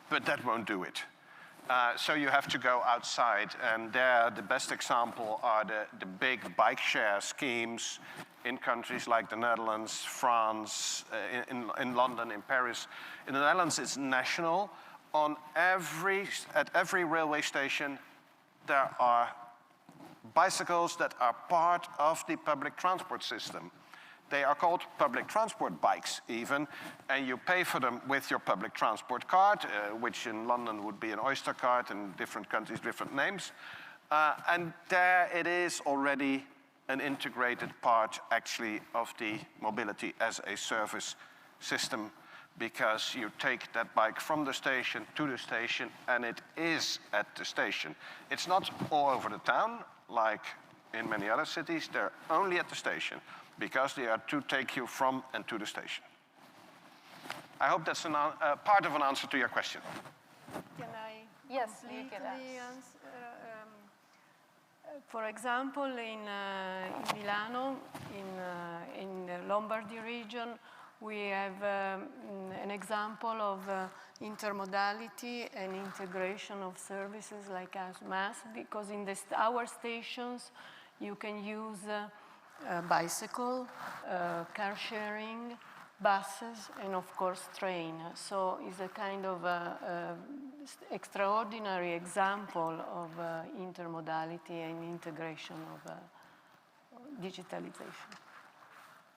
but that won't do it. So you have to go outside, and there the best example are the big bike share schemes in countries like the Netherlands, France, in London, in Paris. In the Netherlands, it's national. At every railway station, there are bicycles that are part of the public transport system. They are called public transport bikes even, and you pay for them with your public transport card, which in London would be an Oyster card, in different countries, different names. And there it is already an integrated part, actually, of the mobility as a service system, because you take that bike from the station to the station, and it is at the station. It's not all over the town, like in many other cities. They're only at the station, because they are to take you from and to the station. I hope that's part of an answer to your question. Can I Yes, you completely can answer? For example, in Milano, in the Lombardy region, we have an example of intermodality and integration of services like mass, because in our stations you can use bicycle, car sharing, buses, and of course train. So it's a kind of extraordinary example of intermodality and integration of digitalization.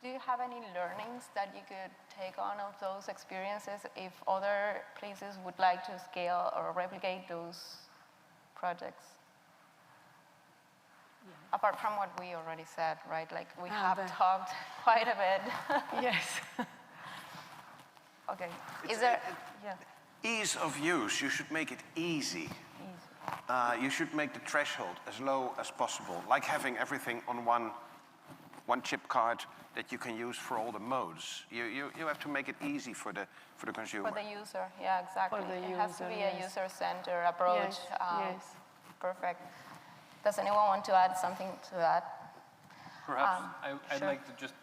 Do you have any learnings that you could take on of those experiences if other places would like to scale or replicate those projects? Yeah. Apart from what we already said, right? Like we have talked quite a bit. Yes. Okay. Is there? Yeah. Ease of use, you should make it easy. You should make the threshold as low as possible, like having everything on one chip card that you can use for all the modes. You have to make it easy for the consumer. For the user, yeah, exactly. For the it has to be user, a user-centered approach. Yes, yes. Perfect. Does anyone want to add something to that? Perhaps I'd sure. like to just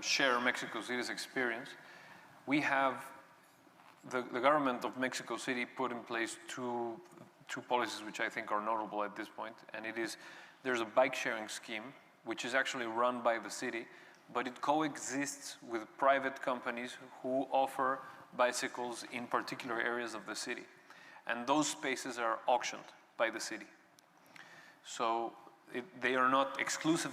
share Mexico City's experience. We have, the government of Mexico City put in place two policies which I think are notable at this point, and it is, there's a bike sharing scheme which is actually run by the city, but it coexists with private companies who offer bicycles in particular areas of the city. And those spaces are auctioned by the city. So they are not exclusive,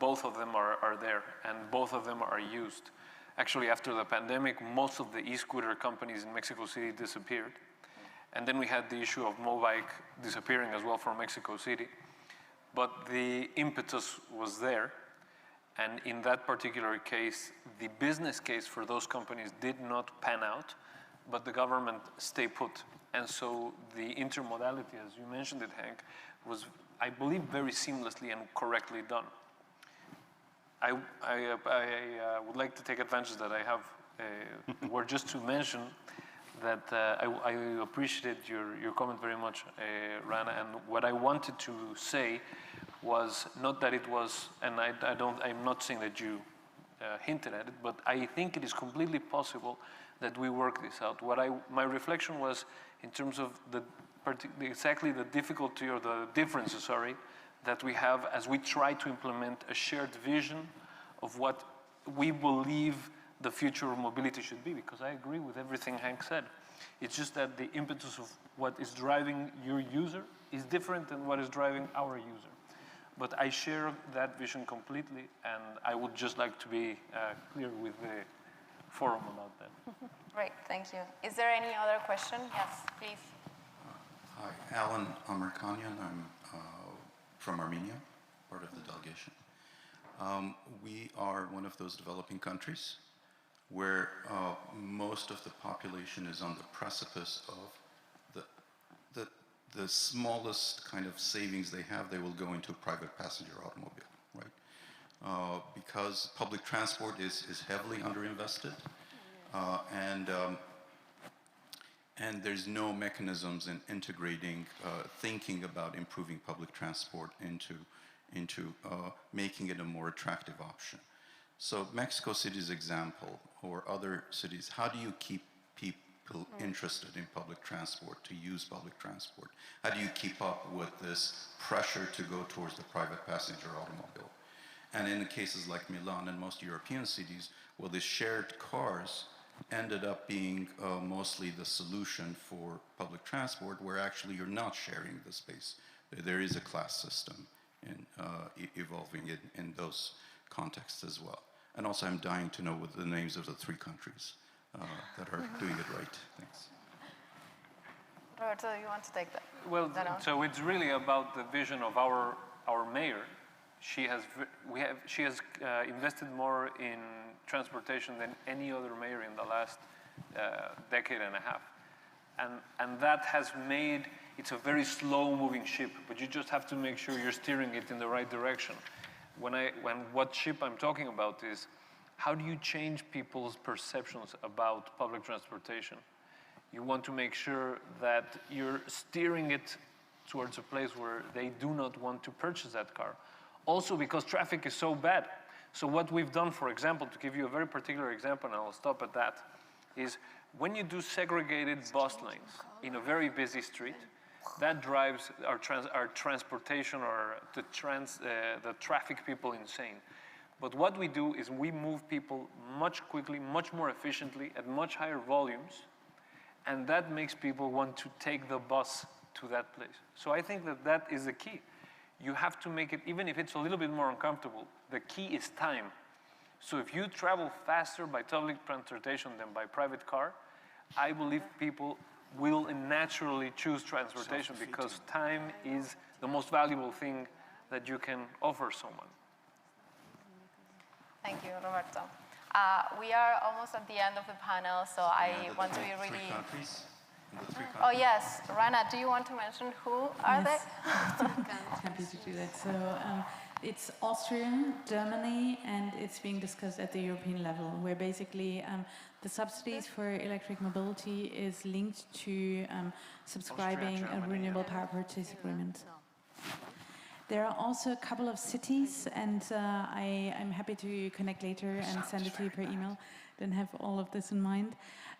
both of them are there, and both of them are used. Actually, after the pandemic, most of the e-scooter companies in Mexico City disappeared. And then we had the issue of Mobike disappearing as well from Mexico City. But the impetus was there. And in that particular case, the business case for those companies did not pan out, but the government stayed put. And so the intermodality, as you mentioned it, Hank, was, I believe, very seamlessly and correctly done. I would like to take advantage that I have word just to mention that I appreciated your comment very much, Rana, and what I wanted to say was not that it was, and I'm not saying that you hinted at it, but I think it is completely possible that we work this out. My reflection was in terms of the exactly the difficulty or the differences, sorry, that we have as we try to implement a shared vision of what we believe the future of mobility should be, because I agree with everything Hank said. It's just that the impetus of what is driving your user is different than what is driving our user. But I share that vision completely, and I would just like to be clear with the forum about that. Great, thank you. Is there any other question? Yes, please. Hi, Alan Amerkanyan. I'm from Armenia, part of the delegation. We are one of those developing countries where most of the population is on the precipice of the smallest kind of savings they have, they will go into a private passenger automobile, right? Because public transport is heavily underinvested, and there's no mechanisms in integrating, thinking about improving public transport into making it a more attractive option. So Mexico City's example, or other cities, how do you keep people interested in public transport, to use public transport? How do you keep up with this pressure to go towards the private passenger automobile? And in cases like Milan and most European cities, well, the shared cars ended up being mostly the solution for public transport, where actually you're not sharing the space. There is a class system evolving in those contexts as well. And also I'm dying to know what the names of the 3 countries that are doing it right. Thanks. Roberto, you want to take that? Well, so it's really about the vision of our mayor. She has invested more in transportation than any other mayor in the last decade and a half. And that has made, it's a very slow moving ship, but you just have to make sure you're steering it in the right direction. What ship I'm talking about is, how do you change people's perceptions about public transportation? You want to make sure that you're steering it towards a place where they do not want to purchase that car. Also because traffic is so bad. So what we've done, for example, to give you a very particular example, and I'll stop at that, is when you do segregated bus lanes in a very busy street, that drives our transportation or the traffic people insane. But what we do is we move people much quickly, much more efficiently, at much higher volumes, and that makes people want to take the bus to that place. So I think that that is the key. You have to make it, even if it's a little bit more uncomfortable, the key is time. So if you travel faster by public transportation than by private car, I believe people will naturally choose transportation because time is the most valuable thing that you can offer someone. Thank you, Roberto. We are almost at the end of the panel, so I want to be really... Oh yes, Rana, do you want to mention who are they? Happy to do that. So it's Austria, Germany, and it's being discussed at the European level, where basically the subsidies for electric mobility is linked to subscribing a renewable power purchase agreement. There are also a couple of cities, and I'm happy to connect later and send it to you per email. Don't have all of this in mind.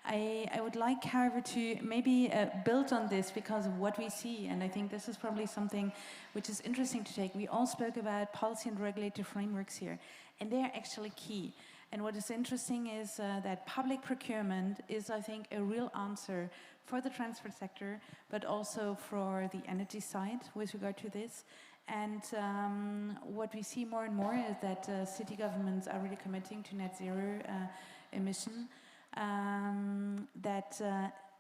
I would like, however, to maybe build on this because of what we see, and I think this is probably something which is interesting to take. We all spoke about policy and regulatory frameworks here, and they are actually key. And what is interesting is that public procurement is, I think, a real answer for the transport sector, but also for the energy side with regard to this. And what we see more and more is that city governments are really committing to net zero emission, that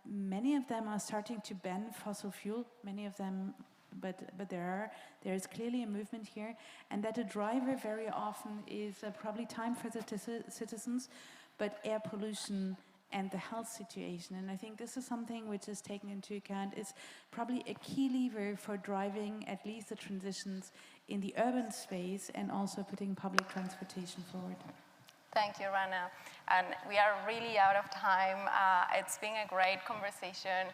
many of them are starting to ban fossil fuel, many of them, but there is clearly a movement here, and that a driver very often is probably time for the citizens, but air pollution and the health situation. And I think this is something which is taken into account, is probably a key lever for driving at least the transitions in the urban space and also putting public transportation forward. Thank you, Rana. and we are really out of time. It's been a great conversation.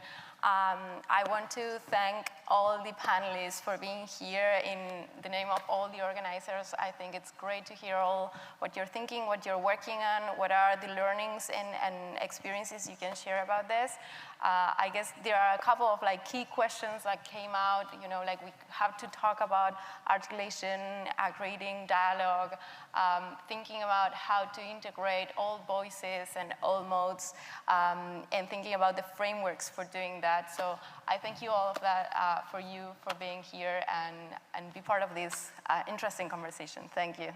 I want to thank all the panelists for being here in the name of all the organizers. I think it's great to hear all what you're thinking, what you're working on, what are the learnings and experiences you can share about this. I guess there are a couple of key questions that came out, we have to talk about articulation, creating dialogue, thinking about how to integrate all voices and all modes, and thinking about the frameworks for doing that. So I thank you all of that for being here and be part of this interesting conversation. Thank you.